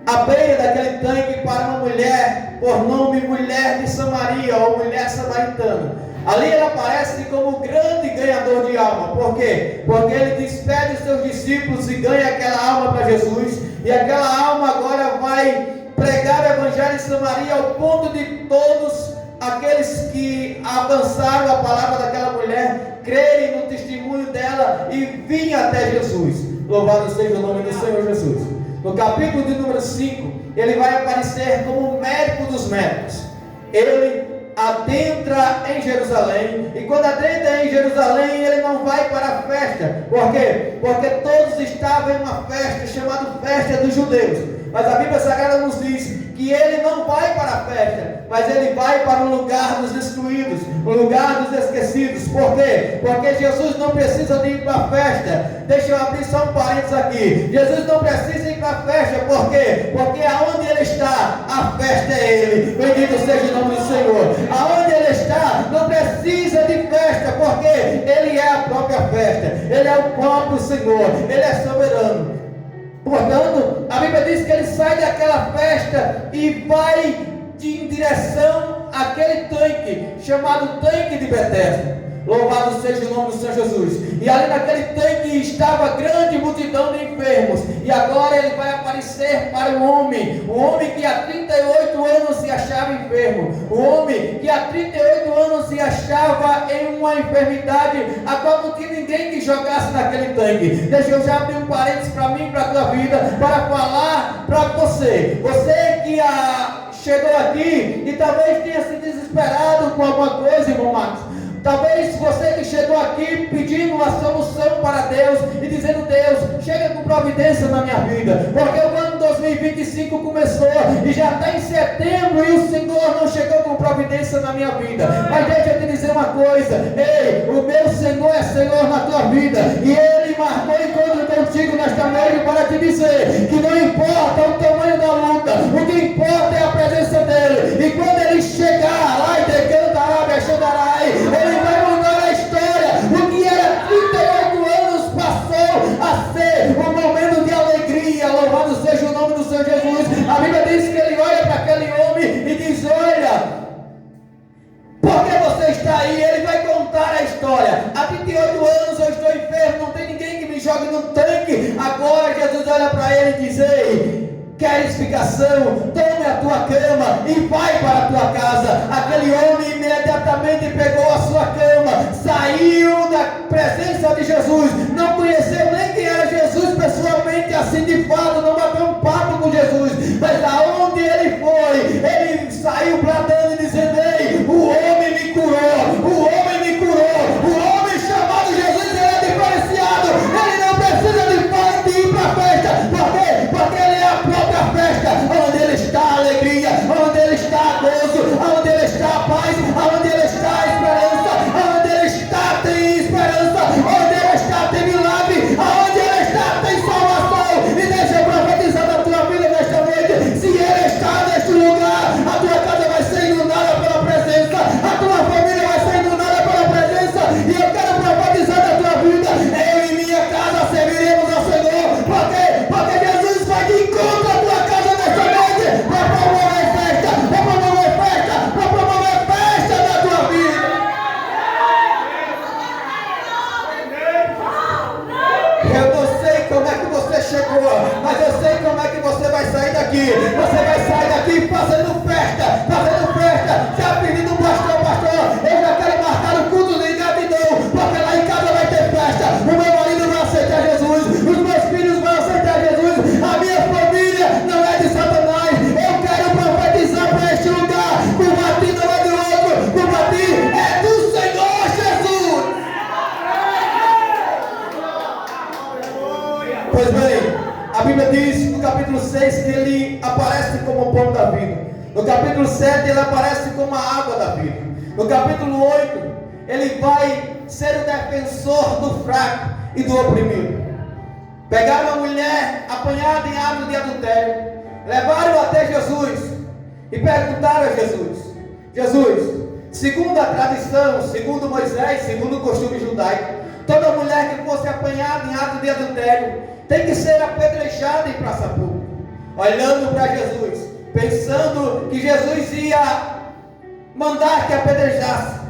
à beira daquele tanque, para uma mulher por nome Mulher de Samaria, ou Mulher Samaritana. Ali ele aparece como grande ganhador de alma. Por quê? Porque ele despede os seus discípulos e ganha aquela alma para Jesus. E aquela alma agora vai pregar o Evangelho em Samaria, ao ponto de todos aqueles que avançaram a palavra daquela mulher crerem no testemunho dela e virem até Jesus. Louvado seja o nome do Senhor Jesus. No capítulo de número 5, ele vai aparecer como o médico dos médicos. Ele adentra em Jerusalém, e quando adentra em Jerusalém, ele não vai para a festa. Por quê? Porque todos estavam em uma festa chamada Festa dos Judeus. Mas a Bíblia Sagrada nos diz que ele não vai para a festa, mas ele vai para o lugar dos excluídos, o lugar dos esquecidos. Por quê? Porque Jesus não precisa de ir para a festa. Deixa eu abrir só um parênteses aqui. Jesus não precisa ir para a festa. Por quê? Porque aonde ele está, a festa é ele. Bendito seja o nome do Senhor. Aonde ele está, não precisa de festa, porque ele é a própria festa. Ele é o próprio Senhor. Ele é soberano. Portanto, a Bíblia diz que ele sai daquela festa e vai em direção àquele tanque, chamado tanque de Betesda. Louvado seja o nome do Senhor Jesus. E ali naquele tanque estava grande multidão de enfermos. E agora ele vai aparecer para o homem que há 38 anos se achava enfermo. O homem que há 38 anos se achava em uma enfermidade a qual não tinha ninguém que jogasse naquele tanque. Deixa eu já abrir um parênteses para mim, para a tua vida, para falar para você. Você que chegou aqui e talvez tenha se desesperado com alguma coisa, irmão Marcos. Talvez você que chegou aqui pedindo uma solução para Deus e dizendo: Deus, chega com providência na minha vida, porque o ano 2025 começou e já está em setembro e o Senhor não chegou com providência na minha vida. Mas deixa eu te dizer uma coisa: ei, o meu Senhor é Senhor na tua vida, e Ele marcou encontro contigo nesta noite para te dizer que não importa o tamanho da luta, o que importa é a presença dEle. E quando Ele chegar lá e decantará, Bexandarai, Ele vai mudar a história. O que era 38 anos passou a ser um momento de alegria. Louvado seja o nome do Senhor Jesus. A Bíblia diz que ele olha para aquele homem e diz: olha, por que você está aí? Ele vai contar a história. Há 38 anos eu estou enfermo, não tem ninguém que me jogue no tanque. Agora Jesus olha para ele e diz: ei, quer explicação? Tome a tua cama e vai para a tua casa. Aquele homem imediatamente pegou a sua cama, saiu da presença de Jesus, não conheceu nem quem era Jesus pessoalmente, assim de fato, não bateu um papo com Jesus, mas aonde ele foi, ele saiu bradando e dizendo: ei, o homem me curou, o homem me curou, o homem chamado Jesus, ele é diferenciado, ele não precisa de ir para a festa. Por quê? Porque ele é a própria festa, onde ele está a alegria, onde ele está a gozo, onde ele está a paz, onde ele está a esperança, onde ele está tem esperança, onde ele está tem milagre, onde ele está tem salvação. E deixa eu profetizar na tua vida nesta noite: se ele está neste lugar, a tua casa vai ser inundada pela presença, a tua família vai ser inundada pela presença. E eu quero profetizar na tua vida: eu e minha casa serviremos ao Senhor. Por quê? Porque Jesus vai de encontro à tua casa nesta noite para promover festa, para promover festa, para promover festa na tua vida. Eu não sei como é que você chegou, mas eu sei como é que você vai sair daqui. Você vai sair daqui fazendo festa, fazendo festa. Já pedindo o pastor, eu já quero marcar o culto de gratidão, porque lá em casa vai ter festa. O meu marido vai aceitar Jesus, os meus filhos vão aceitar Jesus, a minha família não é de Satanás. Eu quero profetizar para este lugar: Cubati não é de outro, Cubati é do Senhor Jesus. Pois bem, a Bíblia diz no capítulo 6 que ele aparece como o pão da vida. No capítulo 7 ele aparece como a água da vida. No capítulo 8 ele vai ser o defensor do fraco e do oprimido. Pegaram a mulher apanhada em ato de adultério, levaram até Jesus e perguntaram a Jesus: Jesus, segundo a tradição, segundo Moisés, segundo o costume judaico, toda mulher que fosse apanhada em ato de adultério tem que ser apedrejada em praça pública. Olhando para Jesus, pensando que Jesus ia mandar que apedrejasse,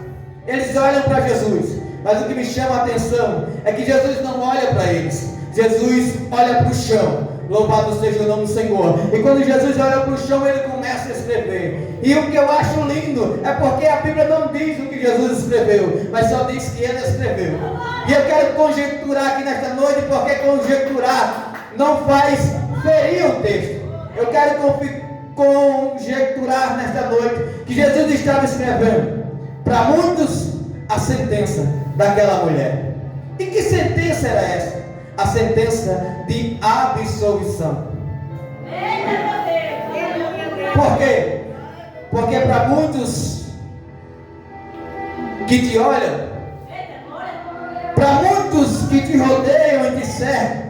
eles olham para Jesus. Mas o que me chama a atenção é que Jesus não olha para eles, Jesus olha para o chão. Louvado seja o nome do Senhor. E quando Jesus olha para o chão, ele começa a escrever. E o que eu acho lindo é porque a Bíblia não diz o que Jesus escreveu, mas só diz que ele escreveu. E eu quero conjecturar aqui nesta noite, porque conjecturar não faz ferir o texto. Eu quero conjecturar nesta noite que Jesus estava escrevendo para muitos a sentença daquela mulher. E que sentença era essa? A sentença de absolvição. Por quê? Porque para muitos que te olham, para muitos que te rodeiam e te cercam,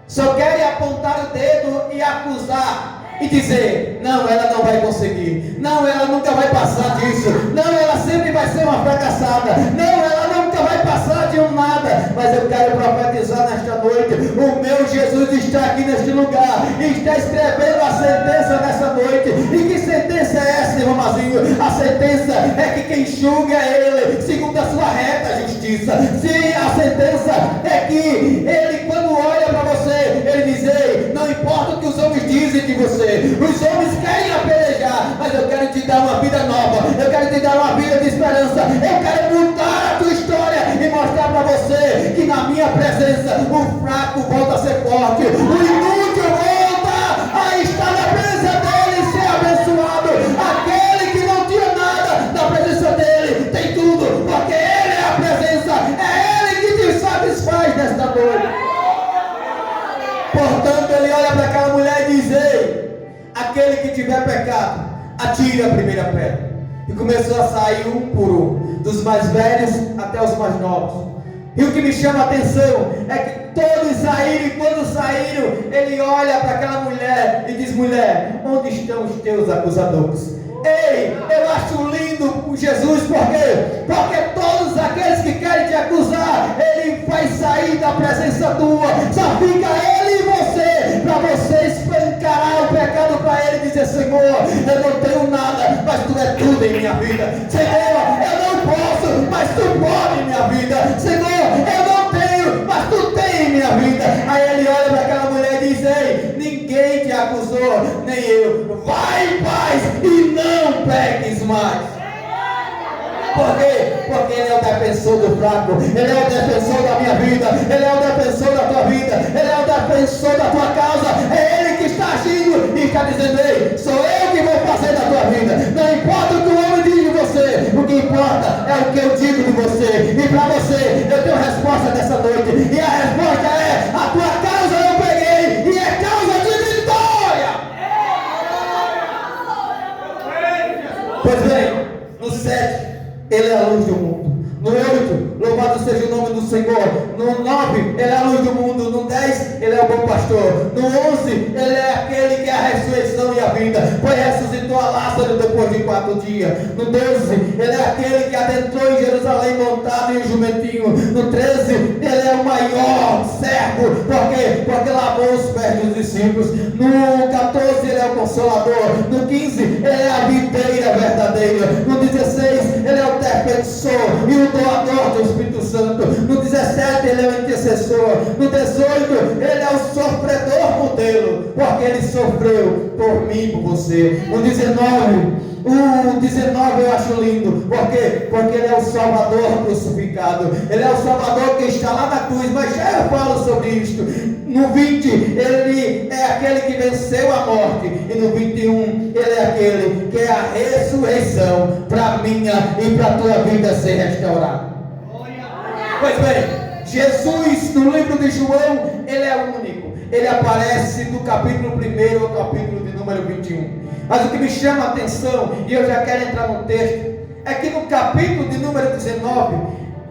só querem apontar o dedo e acusar e dizer: não, ela não vai conseguir, não, ela nunca vai passar disso, não, ela sempre vai ser uma fracassada, não, ela nunca vai passar de um nada. Mas eu quero profetizar nesta noite: o meu Jesus está aqui neste lugar e está escrevendo a sentença nessa noite. E que sentença é essa, irmão Mazinho? A sentença é que quem julga é Ele, segundo a sua reta justiça. Sim, a sentença é que Ele, quando olha para você, Ele diz: ei, não importa o que os homens dizem de você, os homens querem apedrejar, mas eu quero te dar uma vida nova, eu quero te dar uma vida de esperança, eu quero mudar a tua história e mostrar para você que na minha presença o fraco volta a ser forte, o inútil volta a estar na presença dele e ser abençoado. Aquele que não tinha nada na presença dele tem tudo, porque ele é a presença, é ele que te satisfaz nesta noite. Portanto, ele olha para aquela mulher e diz: ei, aquele que tiver pecado, atire a primeira pedra. E começou a sair um por um, dos mais velhos até os mais novos. E o que me chama a atenção é que todos saíram, e quando saíram, ele olha para aquela mulher e diz: mulher, onde estão os teus acusadores? Ei, eu acho lindo o Jesus, por quê? Porque todos aqueles que querem te acusar, ele vai sair da presença tua, só fica ele e você, para você escancarar o pecado para ele e dizer: Senhor, eu não tenho nada, mas tu é tudo em minha vida. Senhor, eu não posso, mas tu pode em minha vida. Senhor, eu não tenho, mas tu tem em minha vida. Aí ele olha para aquela mulher e diz: ei, ninguém te acusou, nem eu. Vai em paz e não peques mais. Por quê? Porque ele é o defensor do fraco, ele é o defensor da minha vida, ele é o defensor da tua vida, ele é o defensor da tua causa. É ele que está agindo e está dizendo: ei, sou eu que vou fazer da tua vida. Não importa o que o homem diz de você, o que importa é o que eu digo de você. E para você, eu tenho resposta dessa noite, e a resposta é: a tua causa eu peguei, e é causa de vitória. Pois bem, no 7, ele é a luz do mundo. No 8, louvado seja o nome do Senhor. No 9, ele é a luz do mundo. No 10, ele é o bom pastor. No 11, ele é aquele que é a ressurreição e a vida, pois ressuscitou a Lázaro depois de 4 dias. No 12, ele é aquele que adentrou em Jerusalém montado em um jumentinho. No 13, ele é o maior servo. Por quê? Porque lavou os pés dos discípulos. No 14, ele é o consolador. No 15, ele é a videira verdadeira. No 16, ele é o defensor e o doador do Espírito Santo. No 17, ele é o intercessor. No 18, ele é o sofredor modelo, porque ele sofreu por mim e por você. No 19, eu acho lindo. Por quê? Porque ele é o Salvador crucificado. Ele é o Salvador que está lá na cruz. Mas já eu falo sobre isto. No 20, ele é aquele que venceu a morte. E no 21, ele é aquele que é a ressurreição para minha e para a tua vida ser restaurada. Pois bem, Jesus, no livro de João, ele é único. Ele aparece do capítulo 1 ao capítulo de número 21. Mas o que me chama a atenção, e eu já quero entrar no texto, é que no capítulo de número 19,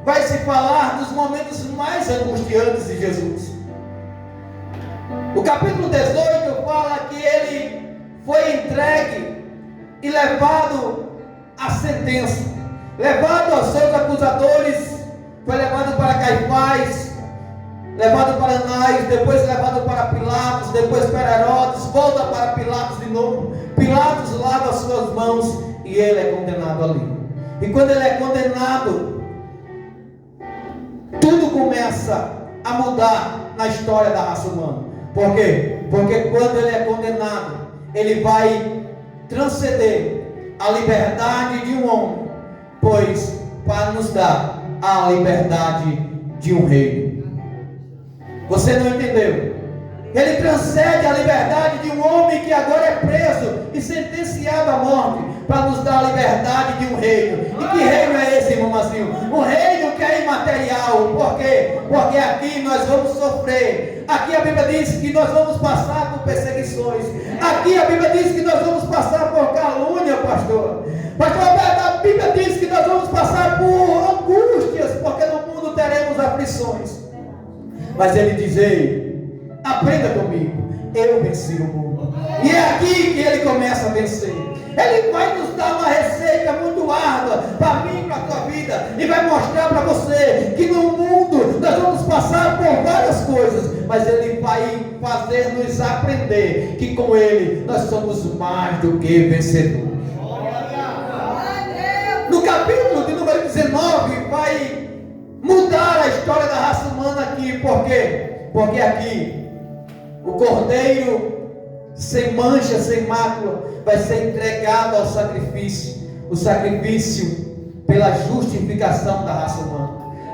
vai se falar dos momentos mais angustiantes de Jesus. O capítulo 18 fala que ele foi entregue e levado à sentença, levado aos seus acusadores, foi levado para Caifás, levado para Anás, depois levado para Pilatos, depois para Herodes, volta para Pilatos de novo. Pilatos lava as suas mãos e ele é condenado ali. E quando ele é condenado, tudo começa a mudar na história da raça humana. Por quê? Porque quando ele é condenado, ele vai transcender a liberdade de um homem, pois para nos dar a liberdade de um rei. Você não entendeu? Ele transcende a liberdade de um homem que agora é preso e sentenciado à morte, para nos dar a liberdade de um reino. E que reino é esse, irmão Mazinho? Um reino que é imaterial. Por quê? Porque aqui nós vamos sofrer. Aqui a Bíblia diz que nós vamos passar por perseguições. Aqui a Bíblia diz que nós vamos passar por calúnia, pastor. Pastor, a Bíblia diz que nós vamos passar por angústias, porque no mundo teremos aflições. Mas ele diz: ei, aprenda comigo, eu venci o mundo. E é aqui que ele começa a vencer. Ele vai nos dar uma receita muito árdua para mim e para a tua vida, e vai mostrar para você que no mundo nós vamos passar por várias coisas, mas ele vai fazer-nos aprender que com ele nós somos mais do que vencedores. No capítulo de número 19 vai mudar a história da raça humana aqui. Por quê? Porque aqui o cordeiro sem mancha, sem mácula, vai ser entregado ao sacrifício. O sacrifício pela justificação da raça humana.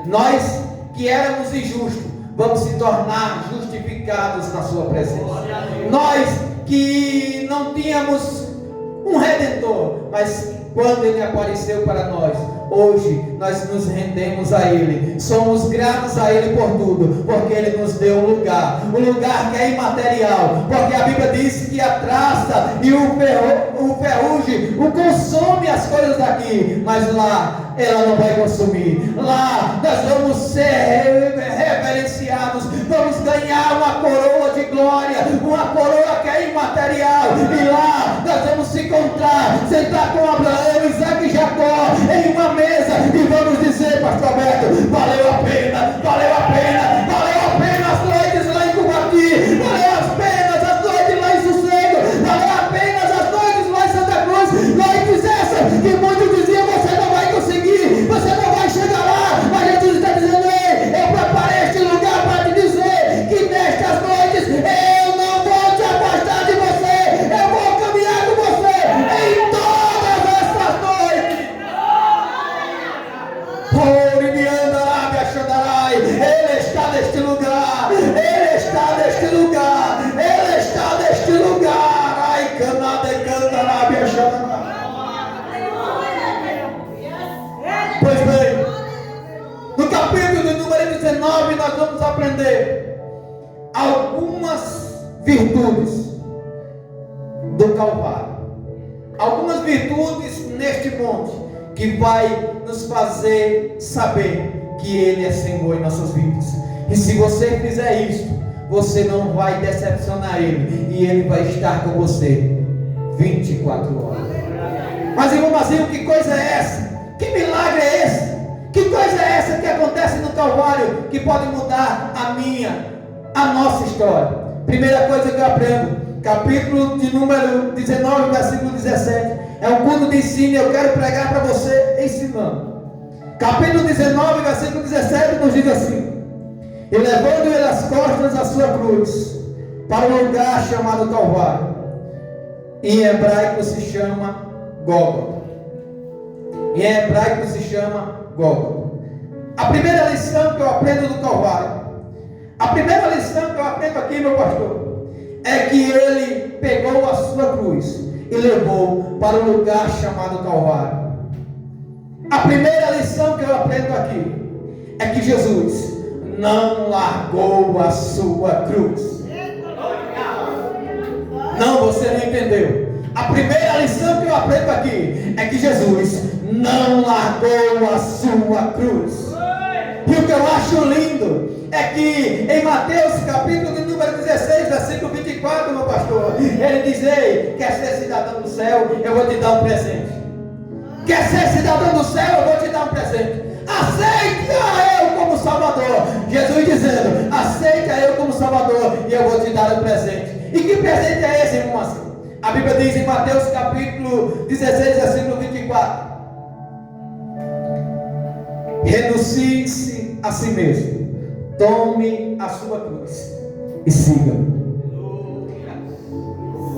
Nós que éramos injustos, vamos se tornar justificados na sua presença. Nós que não tínhamos um redentor, mas quando ele apareceu para nós, hoje nós nos rendemos a ele, somos gratos a ele por tudo, porque ele nos deu um lugar que é imaterial, porque a Bíblia diz que a traça e o ferrugem consome as coisas daqui, mas lá ela não vai consumir. Lá nós vamos ser reverenciados, vamos ganhar uma coroa de glória, uma coroa que é imaterial, e lá nós vamos se encontrar, sentar com Abraão, Isaac e Jacó em uma mesa, e vamos dizer: pastor Alberto, valeu a pena, valeu a pena, valeu a pena as noites lá em Cubati, valeu a pena as noites lá em Sossego, valeu a pena as noites lá em Santa Cruz, noites essas que muitos diziam: você não vai conseguir, você não vai chegar lá, mas Jesus está dizendo: ei, eu preparei este lugar para te dizer que nestas noites eu não vou te afastar de você, eu vou caminhar com você em todas essas noites. Ele está neste lugar, ele está neste lugar, ele está neste lugar. Ai, pois bem, no capítulo de número 19 nós vamos aprender algumas virtudes do Calvário, algumas virtudes neste monte que vai nos fazer saber que ele é Senhor em nossas vidas. E se você fizer isso, você não vai decepcionar ele, e ele vai estar com você 24 horas. Mas irmão Mazinho, que coisa é essa? Que milagre é esse? Que coisa é essa que acontece no Calvário, que pode mudar a nossa história? Primeira coisa que eu aprendo, capítulo de número 19, versículo 17, é um culto de ensino, e eu quero pregar para você ensinando. Capítulo 19, versículo 17 nos diz assim: e levando ele as costas a sua cruz, para um lugar chamado Calvário, em hebraico se chama Gólgota. Em hebraico se chama Gólgota. A primeira lição que eu aprendo do Calvário, a primeira lição que eu aprendo aqui, meu pastor, é que ele pegou a sua cruz e levou para um lugar chamado Calvário. A primeira lição que eu aprendo aqui é que Jesus não largou a sua cruz. Não, você não entendeu. A primeira lição que eu aprendo aqui é que Jesus não largou a sua cruz. E o que eu acho lindo é que em Mateus capítulo de número 16, versículo 24, meu pastor, ele diz: ei, quer ser cidadão do céu? Eu vou te dar um presente. Quer ser cidadão do céu? Eu vou te dar um presente. Aceita eu como Salvador. Jesus dizendo: aceita eu como Salvador, e eu vou te dar um presente. E que presente é esse, irmão? A Bíblia diz em Mateus capítulo 16, versículo 24: renuncie-se a si mesmo, tome a sua cruz e siga.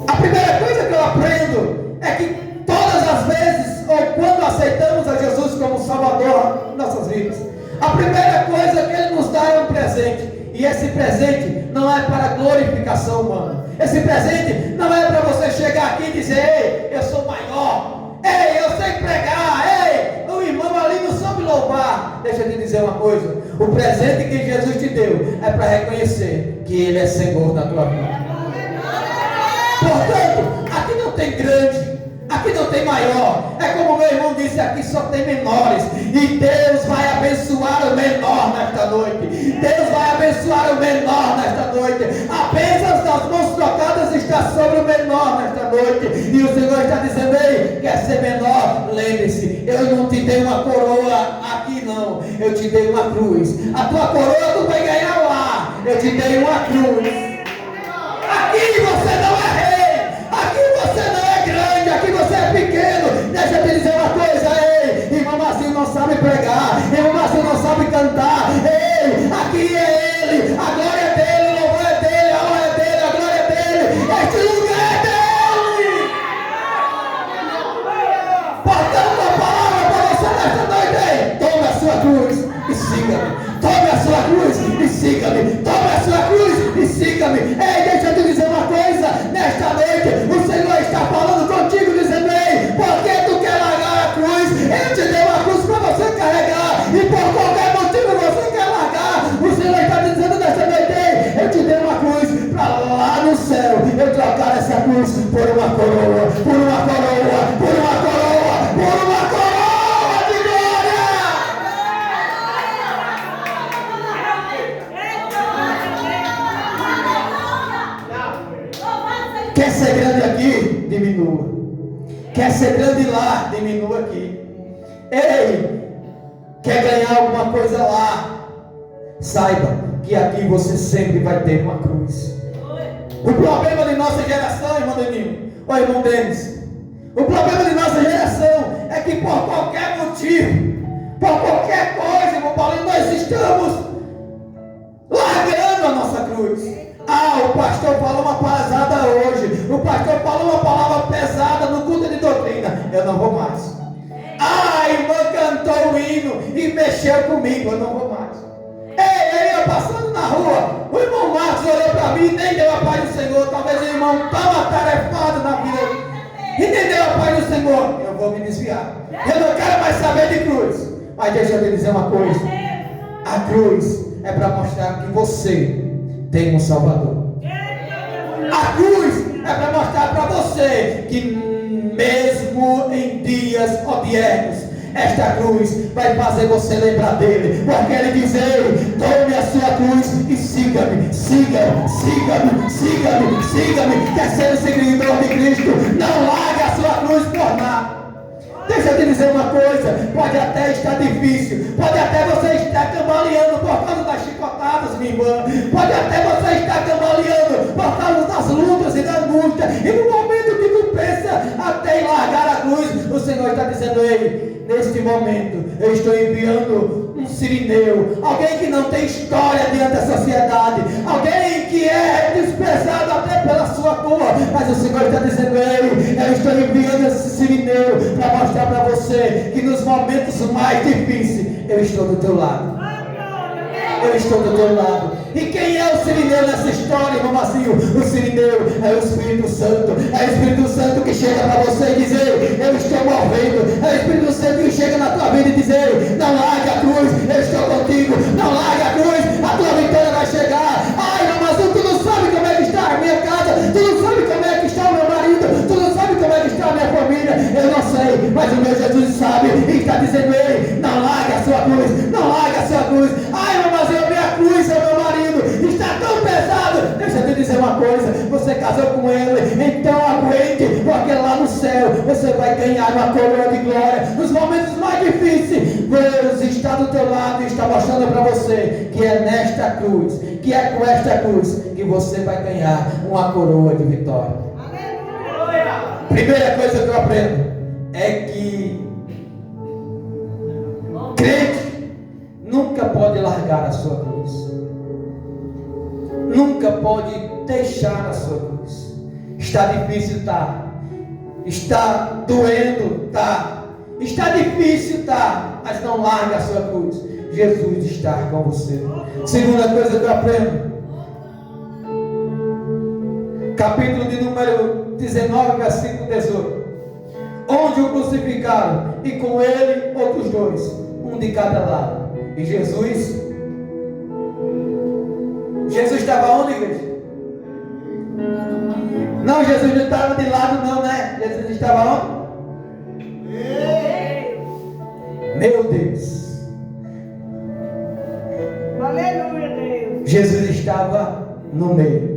A primeira coisa que eu aprendo é que todas as vezes, ou quando aceitamos a Jesus como Salvador em nossas vidas, a primeira coisa que ele nos dá é um presente. E esse presente não é para glorificação humana. Esse presente não é para você chegar aqui e dizer: ei, eu sou maior, ei, eu sei pregar, ei, o irmão ali não soube louvar. Deixa eu te dizer uma coisa: o presente que Jesus te deu é para reconhecer que Ele é Senhor na tua vida. Portanto, aqui não tem grande, aqui não tem maior. É como meu irmão disse, aqui só tem menores. E Deus vai abençoar o menor nesta noite. Deus vai abençoar o menor nesta noite. A bênção das mãos trocadas está sobre o menor nesta noite. E o Senhor está dizendo: ei, quer ser menor? Lembre-se, eu não te dei uma coroa aqui não. Eu te dei uma cruz. A tua coroa tu vai ganhar lá. Eu te dei uma cruz. Aqui você não é rei, aqui você não é grande, aqui você é pequeno. Deixa eu te dizer uma coisa: ei, irmão Marcinho não sabe pregar, irmão Marcinho não sabe cantar. Ei, aqui é Ele, a glória é dele, o louvor é dele, a honra é dele, a glória é dele, este lugar é dele. Portanto, a palavra para você nesta noite é: tome a sua cruz e siga-me. Tome a sua cruz e siga-me. Tome a sua cruz e siga-me. Ei, deixa eu te dizer uma coisa. Nesta noite, o Senhor está falando contigo, dizendo: ei, por que tu quer largar a cruz? Eu te dei uma cruz para você carregar. E por qualquer motivo você quer largar. O Senhor está dizendo nesta noite: ei, eu te dei uma cruz para lá no céu eu trocar essa cruz por uma coroa. Por uma coroa. Por uma coroa. Por uma coroa de glória. Quer ser grande aqui? Diminua. Quer ser grande lá? Diminua aqui. Ei, quer ganhar alguma coisa lá? Saiba que aqui você sempre vai ter uma cruz. O problema de nossa geração, irmão Deninho, ou irmão Denis, o problema de nossa geração é que por qualquer motivo, por qualquer coisa, irmão Paulinho, nós estamos largando a nossa cruz. Ah, o pastor falou uma palazada hoje. O pastor falou uma palavra pesada no culto de doutrina. Eu não vou mais. Ah, a irmã cantou o hino e mexeu comigo. Eu não vou mais. Ei, eu passando na rua, o irmão Marcos olhou para mim e nem deu a paz do Senhor. Talvez o irmão tão atarefado na vida e nem deu a paz do Senhor. Eu vou me desviar. Eu não quero mais saber de cruz. Mas deixa eu te dizer uma coisa: a cruz é para mostrar que você tem um Salvador. A cruz é para mostrar para você que mesmo em dias odiernos, esta cruz vai fazer você lembrar dele. Porque ele diz: ei, tome a sua cruz e siga-me. Siga-me, siga-me, siga-me, siga-me. Quer ser o seguidor de Cristo? Não largue a sua cruz por nada. Deixa eu te dizer uma coisa: pode até estar difícil, pode até você estar cambaleando por causa das chicotadas, minha irmã, pode até você estar cambaleando por causa das lutas e da angústia, e no momento que tu pensa até em largar a cruz, o Senhor está dizendo: ei, neste momento eu estou enviando um sirineu, alguém que não tem história diante da sociedade, alguém que é desprezado até pela sua cor, mas o Senhor está dizendo: ei, eu estou enviando esse sirineu para mostrar para você que nos momentos mais difíceis eu estou do teu lado. Eu estou do teu lado. E quem é o sirineu nessa história, irmão Marcinho? O sirineu é o Espírito Santo. É o Espírito Santo que chega para você e diz: ei, eu estou movendo. É o Espírito Santo que chega na tua vida e diz: ei, não largue a cruz, eu estou contigo. Não largue a cruz, a tua vitória vai chegar. Ai, irmão Marcinho, tu não sabe como é que está a minha casa, tu não sabe como é que está o meu marido, tu não sabe como é que está a minha família. Eu não sei, mas o meu Jesus sabe e está dizendo: ei, não largue a sua cruz, não largue a sua cruz. Ai, irmão Marcinho, a minha cruz é o meu marido. Está tão pesado. Deixa eu te dizer uma coisa: você casou com ele, então aguente, porque lá no céu você vai ganhar uma coroa de glória. Nos momentos mais difíceis, Deus está do teu lado e está mostrando para você que é nesta cruz, que é com esta cruz que você vai ganhar uma coroa de vitória. Primeira coisa que eu aprendo é que crente nunca pode largar a sua cruz. Nunca pode deixar a sua cruz. Está difícil, tá? Está doendo, tá? Está difícil, tá? Mas não largue a sua cruz. Jesus está com você. Segunda coisa que eu aprendo: capítulo de número 19, versículo 18. Onde o crucificaram, e com ele outros dois, um de cada lado. E Jesus estava onde, igreja? Não, Jesus não estava de lado não, né? Jesus estava onde? Meu Deus. Aleluia, Deus. Jesus estava no meio.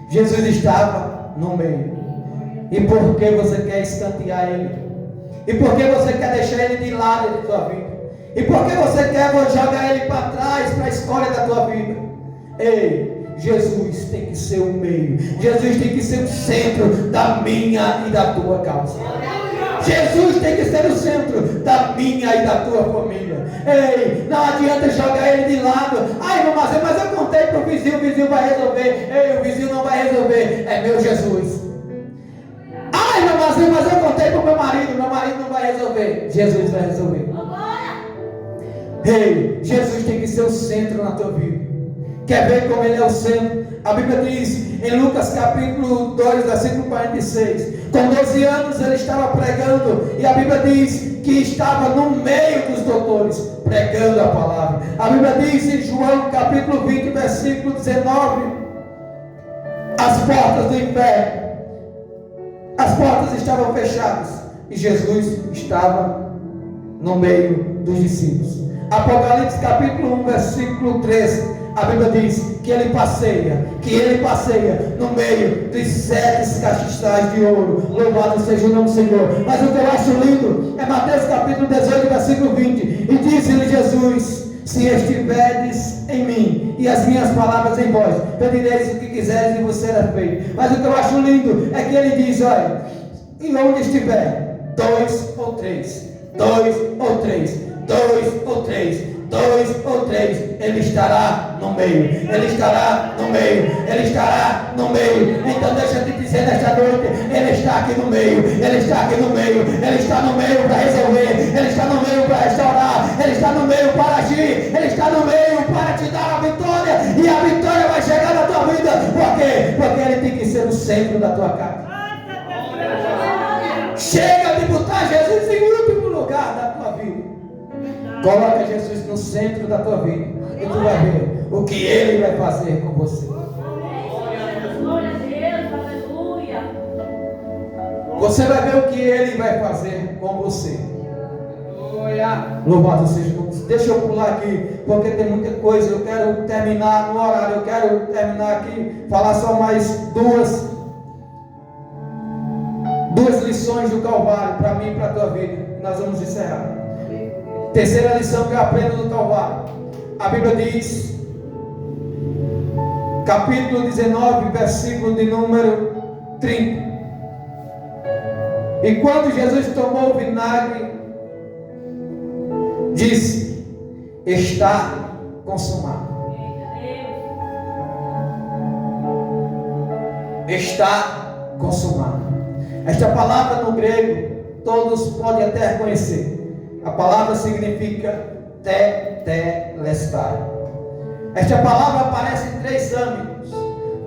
Jesus estava no meio. E por que você quer escantear ele? E por que você quer deixar ele de lado da tua vida? E por que você quer jogar ele para trás, para a escolha da tua vida? Ei, Jesus tem que ser o meio. Jesus tem que ser o centro da minha e da tua causa. Jesus tem que ser o centro da minha e da tua família. Ei, não adianta jogar ele de lado. Ai, irmão Marcelo, mas eu contei para o vizinho vai resolver. Ei, o vizinho não vai resolver. É meu Jesus. Ai, irmão Marcelo, mas eu contei para o meu marido não vai resolver. Jesus vai resolver. Ei, Jesus tem que ser o centro na tua vida. Quer ver como ele é o centro? A Bíblia diz em Lucas capítulo 2, versículo 46. Com 12 anos ele estava pregando. E a Bíblia diz que estava no meio dos doutores, pregando a palavra. A Bíblia diz em João capítulo 20, versículo 19. As portas do inferno, as portas estavam fechadas. E Jesus estava no meio dos discípulos. Apocalipse capítulo 1, versículo 13. A Bíblia diz que ele passeia no meio dos 7 cachistrais de ouro. Louvado seja o nome do Senhor. Mas o que eu acho lindo é Mateus capítulo 18, versículo 20. E disse-lhe Jesus: se estiverdes em mim e as minhas palavras em vós, pedireis o que quiseres e vos será feito. Mas o que eu acho lindo é que ele diz: olha, e onde estiver 2 ou 3, 2 ou 3, 2 ou 3, 2 ou 3, ele estará no meio. Ele estará no meio. Ele estará no meio. Então deixa eu te dizer nesta noite, ele está aqui no meio. Ele está aqui no meio. Ele está no meio para resolver. Ele está no meio para restaurar. Ele está no meio para agir. Ele está no meio para te dar a vitória. E a vitória vai chegar na tua vida. Por quê? Porque ele tem que ser o centro da tua casa. Chega de botar Jesus em último lugar da tua vida. Coloca Jesus no centro da tua vida. E tu vai ver o que ele vai fazer com você. Glória a Deus, aleluia. Você vai ver o que ele vai fazer com você. Louvado seja Deus. Deixa eu pular aqui, porque tem muita coisa. Eu quero terminar no horário. Eu quero terminar aqui, falar só mais duas lições do Calvário para mim e para a tua vida. E nós vamos encerrar. Terceira lição que eu aprendo no Calvário. A Bíblia diz, capítulo 19, versículo de número 30. E quando Jesus tomou o vinagre, disse: está consumado. Está consumado. Esta palavra no grego, todos podem até reconhecer. A palavra significa tetelestai. Esta palavra aparece em 3 âmbitos.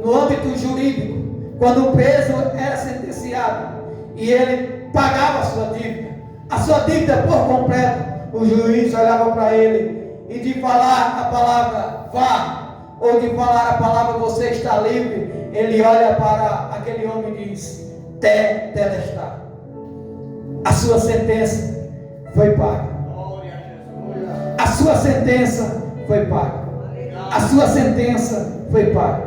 No âmbito jurídico, quando o preso era sentenciado e ele pagava a sua dívida por completo, o juiz olhava para ele e de falar a palavra vá, ou de falar a palavra você está livre, ele olha para aquele homem e diz tetelestai. A sua sentença foi paga. A sua sentença foi paga. A sua sentença foi paga.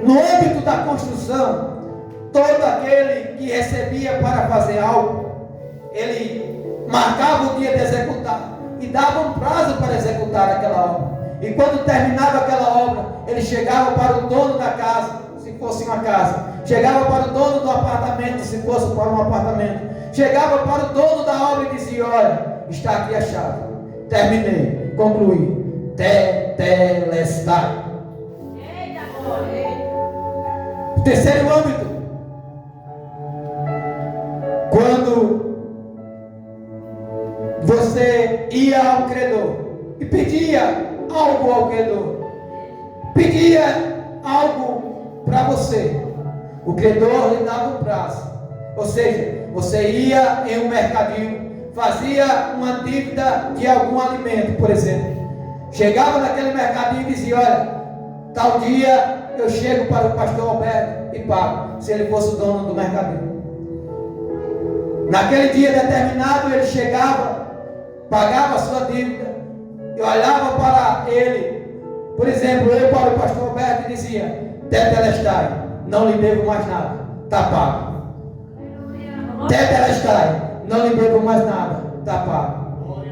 No âmbito da construção, todo aquele que recebia para fazer algo, ele marcava o dia de executar e dava um prazo para executar aquela obra. E quando terminava aquela obra, ele chegava para o dono da casa, se fosse uma casa, chegava para o dono do apartamento, se fosse para um apartamento, chegava para o dono da obra e dizia: olha, está aqui a chave, terminei, concluí. Tetelestai. Terceiro âmbito, quando você ia ao credor e pedia algo ao credor, pedia algo para você. O credor lhe dava um prazo. Ou seja, você ia em um mercadinho, fazia uma dívida de algum alimento, por exemplo. Chegava naquele mercadinho e dizia: olha, tal dia eu chego para o pastor Alberto e pago, se ele fosse o dono do mercadinho. Naquele dia determinado ele chegava, pagava a sua dívida, eu olhava para ele, por exemplo, eu para o pastor Alberto e dizia: Tetelestai, não lhe devo mais nada, está pago. Tetelestai, não lhe devo mais nada, está pago.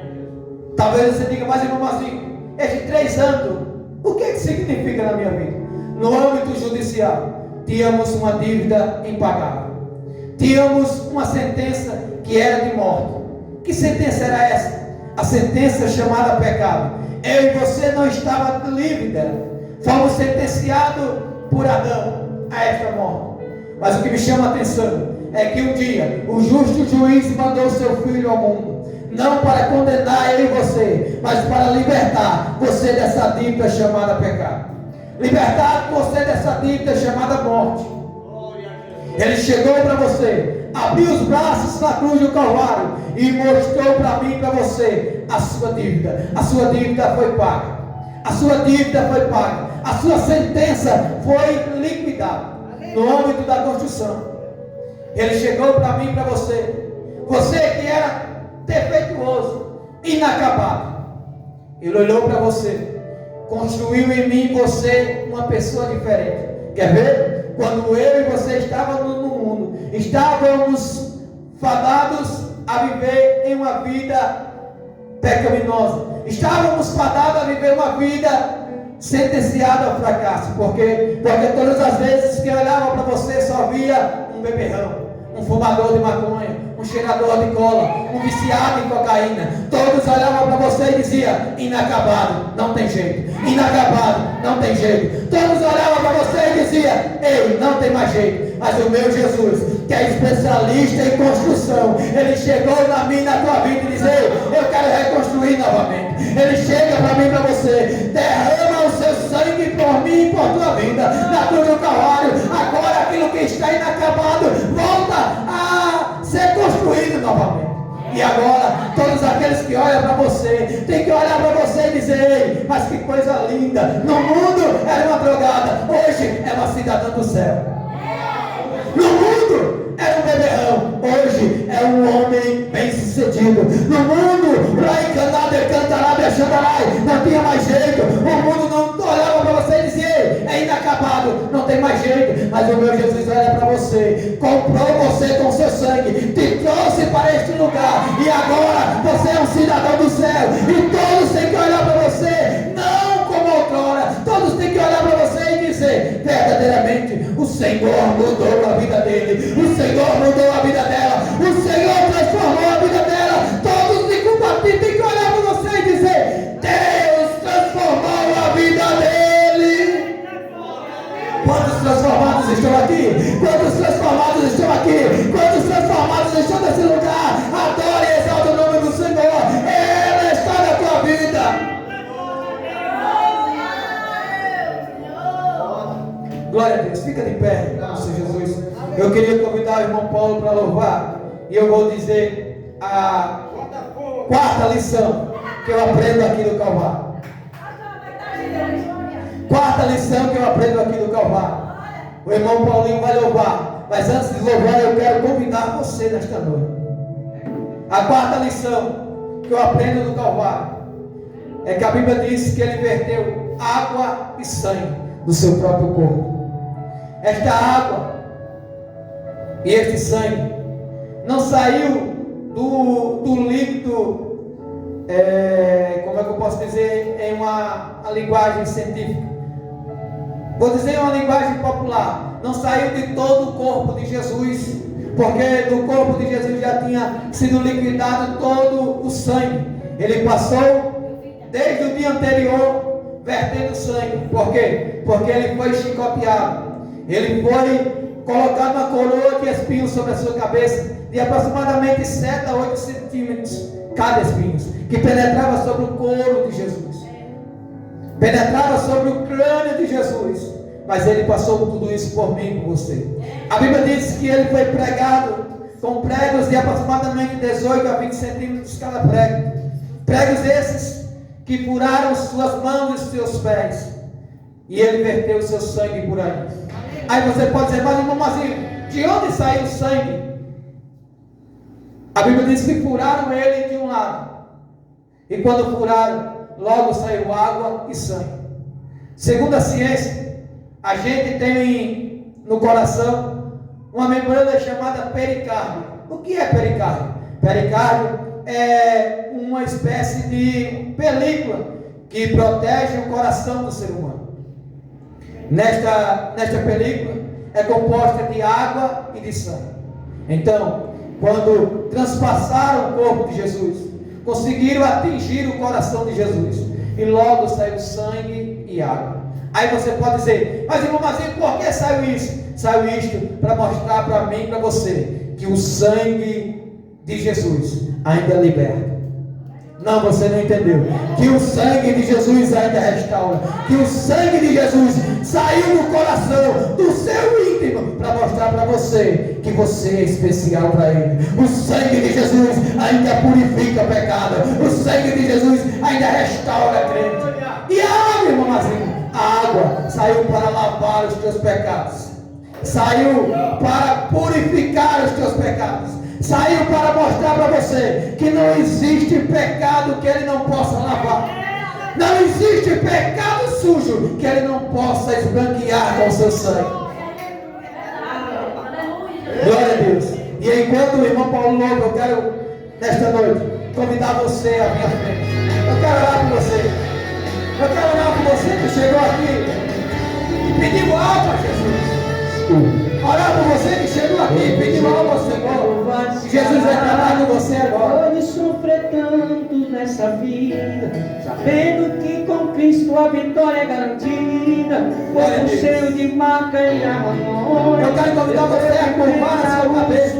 Talvez você diga: mas irmão Marcinho, esses 3 anos, o que significa na minha vida? No âmbito judicial, tínhamos uma dívida impagável. Tínhamos uma sentença que era de morte. Que sentença era essa? A sentença chamada pecado. Eu e você não estávamos livres dela. Fomos sentenciados por Adão a esta morte. Mas o que me chama a atenção é que um dia o justo juiz mandou seu filho ao mundo, não para condenar eu e você, mas para libertar você dessa dívida chamada pecado. Libertar você dessa dívida chamada morte. Ele chegou para você, abriu os braços na cruz do Calvário e mostrou para mim e para você a sua dívida. A sua dívida foi paga. A sua dívida foi paga. A sua sentença foi liquidada no âmbito da construção. Ele chegou para mim e para você. Você que era defeituoso, inacabado. Ele olhou para você, construiu em mim e você uma pessoa diferente. Quer ver? Quando eu e você estávamos no mundo, estávamos fadados a viver em uma vida pecaminosa. Estávamos fadados a viver uma vida sentenciada ao fracasso. Por quê? Porque todas as vezes que eu olhava para você só via um beberrão, um fumador de maconha, um cheirador de cola, um viciado em cocaína. Todos olhavam para você e diziam: inacabado, não tem jeito. Inacabado, não tem jeito. Todos olhavam para você e diziam: ei, não tem mais jeito. Mas o meu Jesus, que é especialista em construção, ele chegou na minha e na tua vida e diz: ei, eu quero reconstruir novamente. Ele chega para mim e para você: derrama o seu sangue por mim e por tua vida na cruz do Calvário. Agora aquilo que está inacabado volta a ser construído novamente. E agora, todos aqueles que olham para você, tem que olhar para você e dizer: ei, mas que coisa linda. No mundo era uma drogada, hoje é uma cidadã do céu. No mundo era um beberrão, hoje é um homem bem sucedido. No mundo, não tinha mais jeito. O mundo não olhava para você e dizia: ei, é inacabado, não tem mais jeito. Mas o meu Jesus olha para você, comprou você com seu sangue, te trouxe para este lugar, e agora você é um cidadão do céu. E todos têm que olhar para você, não como outrora. Todos têm que olhar para você e dizer: verdadeiramente o Senhor mudou a vida dele, o Senhor mudou a vida dela, o Senhor transformou a vida dela. Todos têm que olhar para você e dizer: Deus transformou a vida dele. Quantos transformados estão aqui? Quantos transformados estão aqui? Quantos transformados estão nesse lugar? Adore e exalte o nome do Senhor. Ele está na tua vida. Glória a Deus. Fica de pé, Senhor Jesus. Eu queria convidar o irmão Paulo para louvar. E eu vou dizer a quarta lição que eu aprendo aqui do Calvário. Quarta lição que eu aprendo aqui do Calvário. O irmão Paulinho vai louvar. Mas antes de louvar, eu quero convidar você nesta noite. A quarta lição que eu aprendo do Calvário é que a Bíblia diz que ele verteu água e sangue do seu próprio corpo. Esta água e este sangue não saiu do líquido, como é que eu posso dizer, em uma linguagem científica. Vou dizer uma linguagem popular. Não saiu de todo o corpo de Jesus, porque do corpo de Jesus já tinha sido liquidado todo o sangue. Ele passou desde o dia anterior vertendo sangue. Por quê? Porque ele foi chicoteado. Ele foi colocado uma coroa de espinhos sobre a sua cabeça, de aproximadamente 7 a 8 centímetros cada espinho, que penetrava sobre o couro de Jesus, penetrava sobre o crânio de Jesus. mas ele passou por tudo isso por mim e por você. A Bíblia diz que ele foi pregado com pregos de aproximadamente 18 a 20 centímetros cada prego. Pregos esses que furaram suas mãos e seus pés. E ele verteu o seu sangue por aí. Aí você pode dizer, mas irmão, assim, de onde saiu o sangue? A Bíblia diz que furaram ele de um lado. E quando furaram, logo saiu água e sangue. Segundo a ciência, a gente tem no coração uma membrana chamada pericárdio. O que é pericárdio? Pericárdio é uma espécie de película que protege o coração do ser humano. Nesta película é composta de água e de sangue. Então, quando transpassaram o corpo de Jesus, conseguiram atingir o coração de Jesus, e logo saiu sangue e água. Aí você pode dizer, mas irmão Mazinho, por que saiu isso? Saiu isto para mostrar para mim e para você que o sangue de Jesus ainda liberta. Não, você não entendeu. Que o sangue de Jesus ainda restaura. Que o sangue de Jesus saiu do coração, do seu íntimo, para mostrar para você que você é especial para Ele. O sangue de Jesus ainda purifica pecado. O sangue de Jesus ainda restaura a crente. E a água, irmão Mazinho? A água saiu para lavar os teus pecados. Saiu para purificar os teus pecados. Saiu para mostrar para você que não existe pecado que Ele não possa lavar. Não existe pecado sujo que Ele não possa esbranquear com o seu sangue. Glória a Deus. E enquanto o irmão Paulo Lobo, eu quero, nesta noite, convidar você à minha frente. Eu quero orar por você. Eu quero orar por você que chegou aqui e pediu algo a Jesus. Orar por você que chegou aqui e pediu algo ao Senhor. Jesus vai tratar com você agora. Pode sofrer tanto nessa vida, sabendo que com Cristo a vitória é garantida. Corpo cheio de marca e arranhões. Eu quero convidar você a curvar a sua cabeça.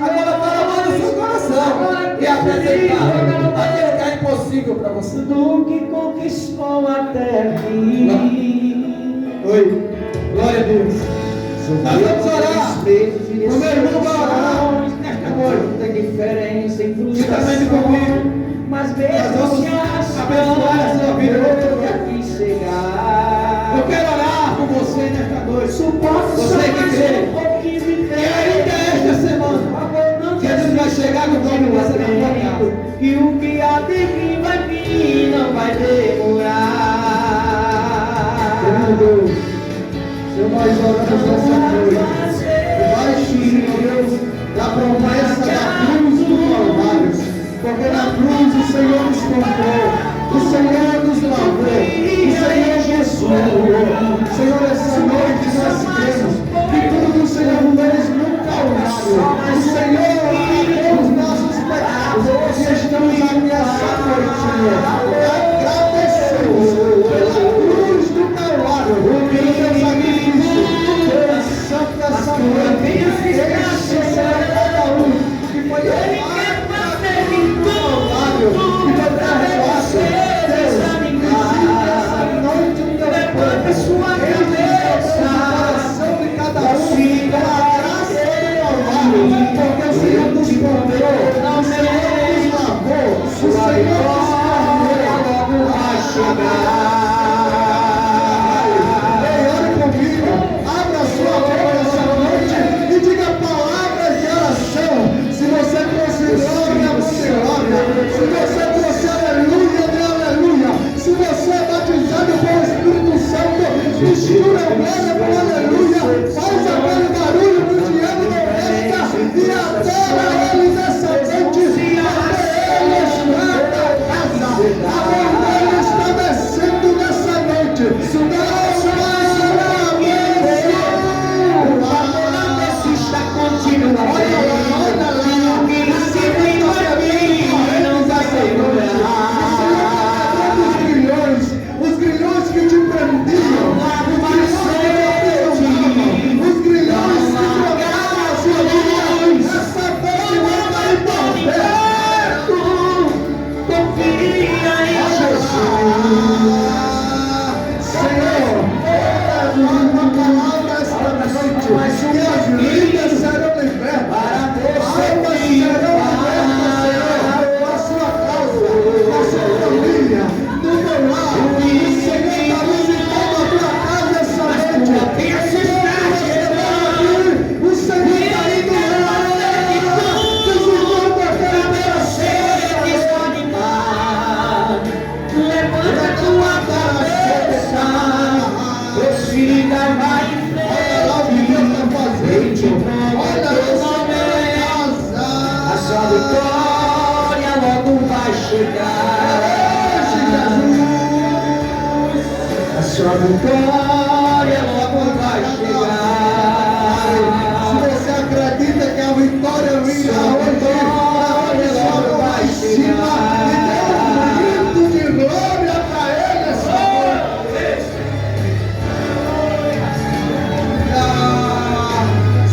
Agora para a mão do seu coração e apresentar aquilo que é impossível para você. Do que conquistou até aqui. Oi, glória a Deus. Nós vamos orar. O meu irmão vai orar nesta noite. Muita diferença em Juntamente comigo. mas mesmo se abençoar a sua vida. aqui chegar. Eu quero orar por você nesta noite. Suporte Você que crê. E ainda esta semana, Jesus vai chegar com todo você na sua casa. E o que há de vir vai vir, não vai demorar. Meu Deus, Senhor, nós oramos nessa noite, debaixo, Senhor Deus, da promessa da cruz do Calvário, porque na cruz o Senhor nos comprou, o Senhor nos lavou, o Senhor Jesus curou. Senhor, essa noite nós cremos que tudo o Senhor fez no Calvário. O Senhor lavou os nossos pecados e estamos aqui essa noite, Senhor, agradecemos pela cruz do Calvário, pelo teu sacrifício, pela santa sacrifício, cada um que foi levado no Calvário e foi perdoado. Deus, essa noite o teu povo, enche o coração de cada um pela graça do Calvário, porque o Senhor nos comprou, o Senhor nos lavou, o Senhor nos perdoou. Vai chegar. Abra sua boca essa noite e diga palavras de oração. Se você trouxe glória, você ora. Se você trouxe aleluia, dê aleluia. Se você é batizado pelo Espírito Santo, mistura a glória com aleluia. Faz aquele barulho do diabo da festa e adora ele nessa noite. Até ele está na casa. A mão dele está descendo nessa noite. Os grilhões que te prendiam, os grilhões que te sua vitória logo vai chegar. Se você acredita que a vitória virá hoje, logo vai chegar. E dê um grito de glória para Ele essa noite.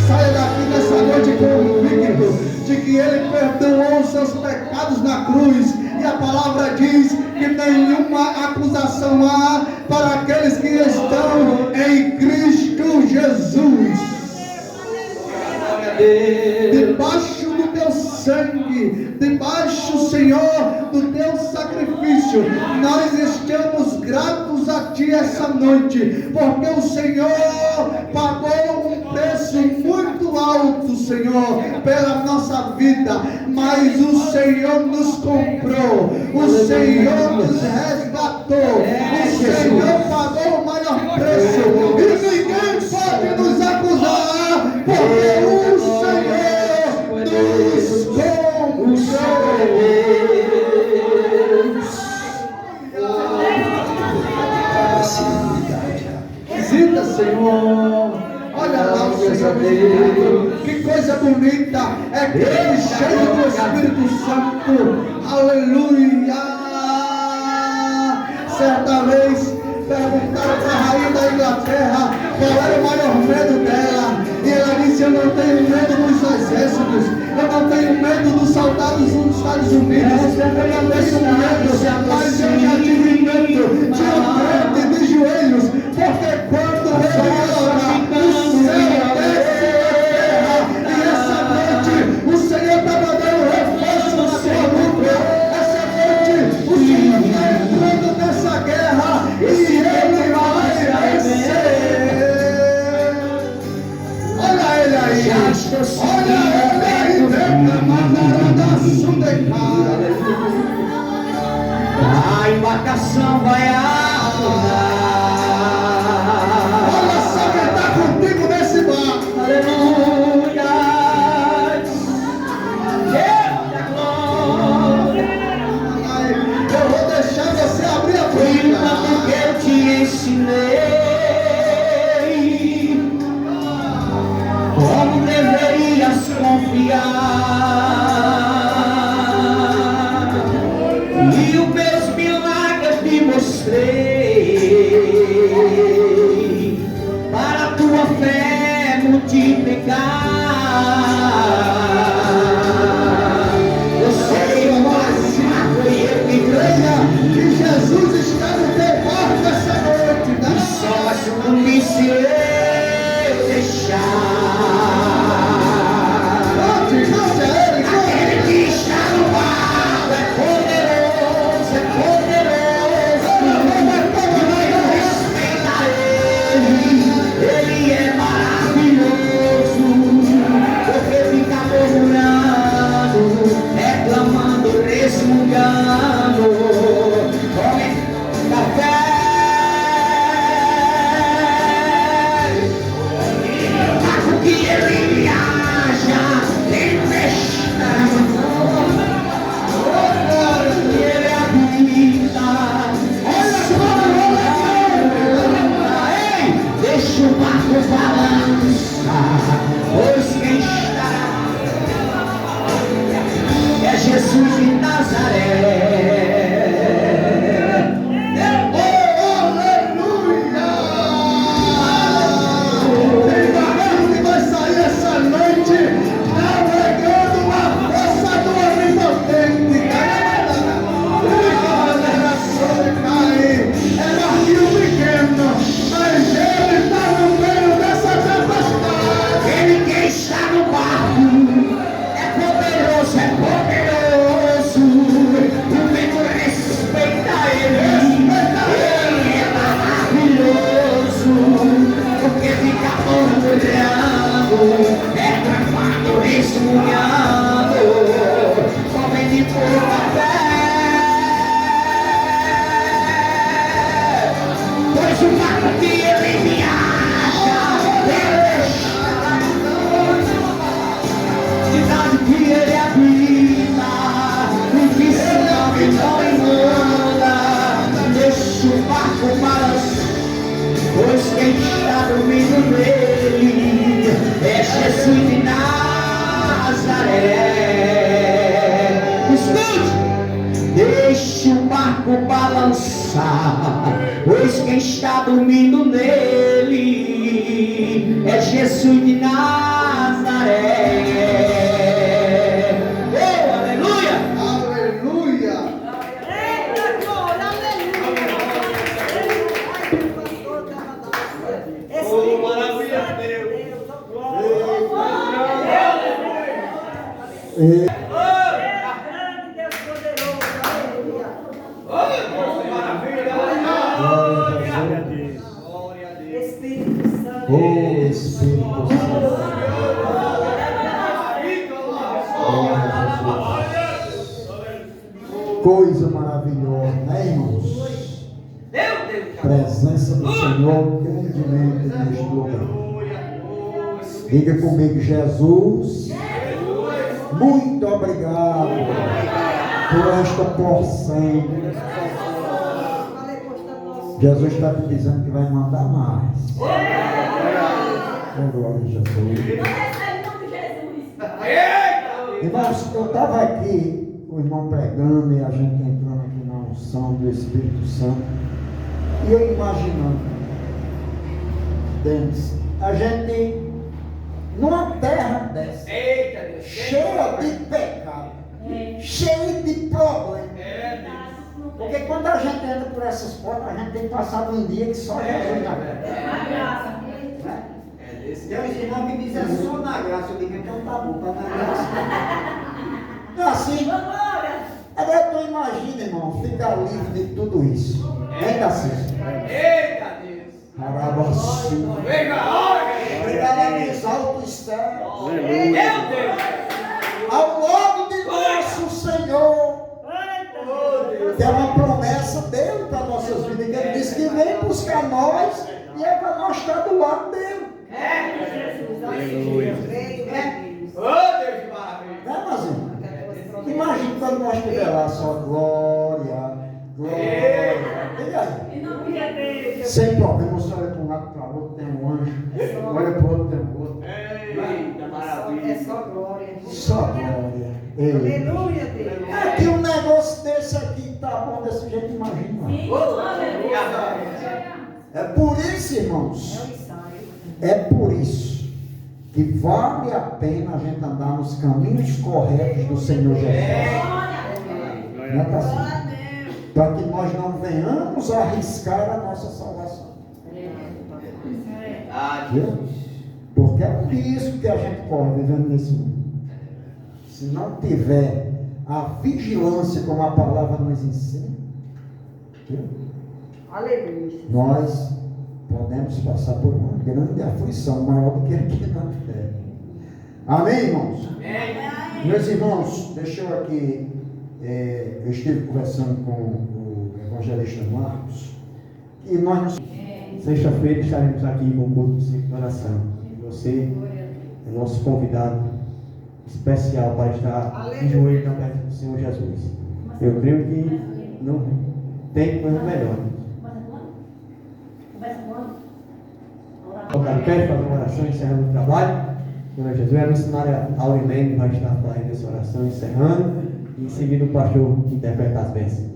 Saia daqui nessa noite convicto de que Ele perdoou os seus pecados na cruz. E a palavra diz que nenhuma acusação há para aqueles que estão em Cristo Jesus. Debaixo do teu sangue, debaixo, Senhor, do teu sacrifício, nós estamos gratos a Ti essa noite, porque o Senhor pagou um preço muito alto, Senhor, pela nossa vida, mas o Senhor nos comprou, o Senhor nos resgatou, o Senhor pagou o maior preço, e ninguém pode nos acusar, porque o Senhor nos comprou. Visita, Senhor. Olha lá o Senhor Deus. Que coisa bonita. É crente cheio do Espírito Santo. Aleluia. Certa vez perguntaram para a rainha da Inglaterra qual era o maior medo dela. E ela disse: eu não tenho medo dos exércitos, eu não tenho medo dos soldados dos Estados Unidos, eu não tenho medo, mas eu já tive medo de um crente de joelhos, porque quando ele ora, o céu desce na terra, e essa noite o Senhor está mandando reforço na sua luta. Essa noite o Senhor está entrando nessa guerra e ele vai vencer. Olha ele aí, olha ele aí, a embarcação vai afundar. olha só quem está contigo nesse barco. Aleluia. Glória. Eu vou deixar você abrir a Enquanto boca. que eu te ensinei como deverias confiar, e os meus milagres te mostrei para a tua fé multiplicar. Você é mais fraco e eu que ganha. Que Jesus está no teu barco essa noite. E só se eu deixar. Note a ele, Aquele que está no barco é poderoso, respeita ele é maravilhoso, porque fica murmurando, reclamando, resmungando, come café. Que ele viaja, tempestade, ele habita. Olha só, ei, deixa o barco balançar, pois quem estará é Jesus de Nazaré. quem está dormindo nele é Jesus de Nazaré. Escute! Deixe o barco balançar, pois quem está dormindo nele é Jesus de Nazaré. Oh, aleluia! Aleluia! Oh, maravilha, Deus. Espírito Santo. Oh, Espírito Santo. Coisa maravilhosa, né, irmãos? Presença do Senhor grandemente neste lugar. Diga comigo, Jesus, muito obrigado por esta porção. Jesus está te dizendo que vai mandar mais. Oh, glória a Jesus. Irmãos, eu estava aqui, o irmão pregando e a gente entrando aqui na unção do Espírito Santo. E eu imaginando, Denis, a gente, numa terra dessa, cheia de pecado, cheia de problemas. Porque quando a gente entra por essas portas, a gente tem passado um dia que só Jesus na graça. Tem uns irmãos que dizem só na graça. Eu digo, então tá bom, tá na graça. Então assim, agora tu imagina, irmão, ficar livre de tudo isso. Ainda assim. Eita Deus! Arabaçu. Vem a hora! Pegar lá nos altos céus. Meu Deus! Ao lado de nosso Senhor. Que é uma promessa dele para nossas vidas. Que ele disse que vem buscar nós e é para nós estar do lado dele. Aleluia! Oh, Deus de maravilha! Né, Mazinho? Imagina quando nós estiver lá só glória, glória. E aí? Sem problema, você olha para um lado para o outro, tem um anjo. Olha para o outro, tem um outro. Eita maravilha! É só glória. Só glória. Ele. Aleluia, Deus. É que um negócio desse aqui tá bom desse jeito, imagina. É por isso, irmãos. É por isso que vale a pena a gente andar nos caminhos corretos do Senhor Jesus. Não é assim? Para que nós não venhamos arriscar a nossa salvação. Viu? Porque é um risco que a gente corre vivendo nesse mundo. Se não tiver a vigilância como a palavra nos ensina, viu? Aleluia. Nós podemos passar por uma grande aflição, maior do que aqui na terra. Amém, irmãos? Amém. Meus irmãos, deixa eu aqui, eu estive conversando com o evangelista Marcos, e nós, sexta-feira, estaremos aqui com o culto de oração. E você é nosso convidado especial para estar de joelho na presença do Senhor Jesus. Eu creio que não tem coisa melhor. Eu quero fazer uma oração encerrando o trabalho. Senhor Jesus, a missionária Aurilene vai estar fazendo essa oração encerrando. E em seguida o pastor interpreta as bênçãos.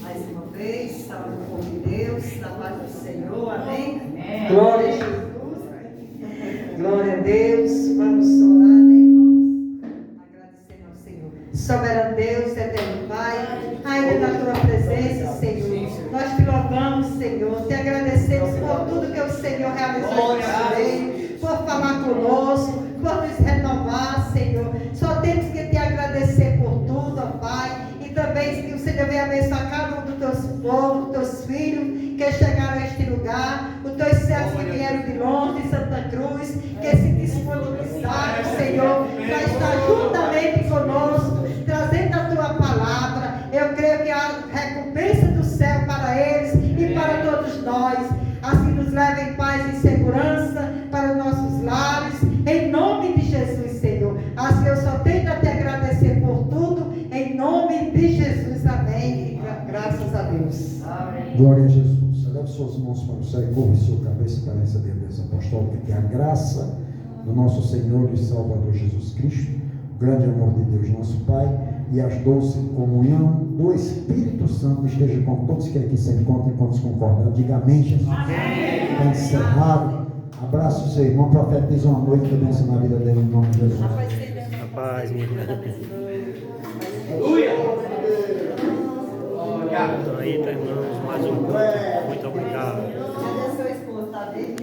Mais uma vez, salve o povo de Deus, na paz do Senhor, amém? Glória a Jesus. Glória a Deus. Vamos orar, né, irmãos? Agradecendo ao Senhor. Soberano Deus, eterno Pai, ainda na tua presença, Senhor. Nós te louvamos, Senhor. Te agradecemos por tudo que o Senhor realizou nesse meio, por falar conosco, por nos renovar, Senhor. Só temos que te agradecer por tudo, ó Pai. E também que o Senhor venha abençoar cada um dos teus povos, dos teus filhos que chegaram a este lugar, os teus servos que vieram de longe, de Santa Cruz, que se disponibilizaram, Senhor, para estar juntamente conosco, trazendo a tua palavra. Eu creio que a recompensa do céu para eles e para todos nós, assim nos leva em paz e segurança para os nossos lares, em nome de Jesus, Senhor. Assim eu só tenho a te agradecer por tudo, em Graças a Deus. Glória a Jesus. Eleve suas mãos para o céu e curve sua cabeça para essa bênção apostólica, que a graça do nosso Senhor e Salvador Jesus Cristo, o grande amor de Deus, nosso Pai, e as doce comunhão do Espírito Santo esteja com todos que aqui se encontram, enquanto se concordam. Diga amém, Jesus. Está encerrado. Abraço o seu irmão, profetiza uma noite de bênção na vida dele, em nome de Jesus. Rapaz, minha irmã. Então aí, tá, irmãos, mais um culto. Muito obrigado. Cadê seu esposo? Tá bem?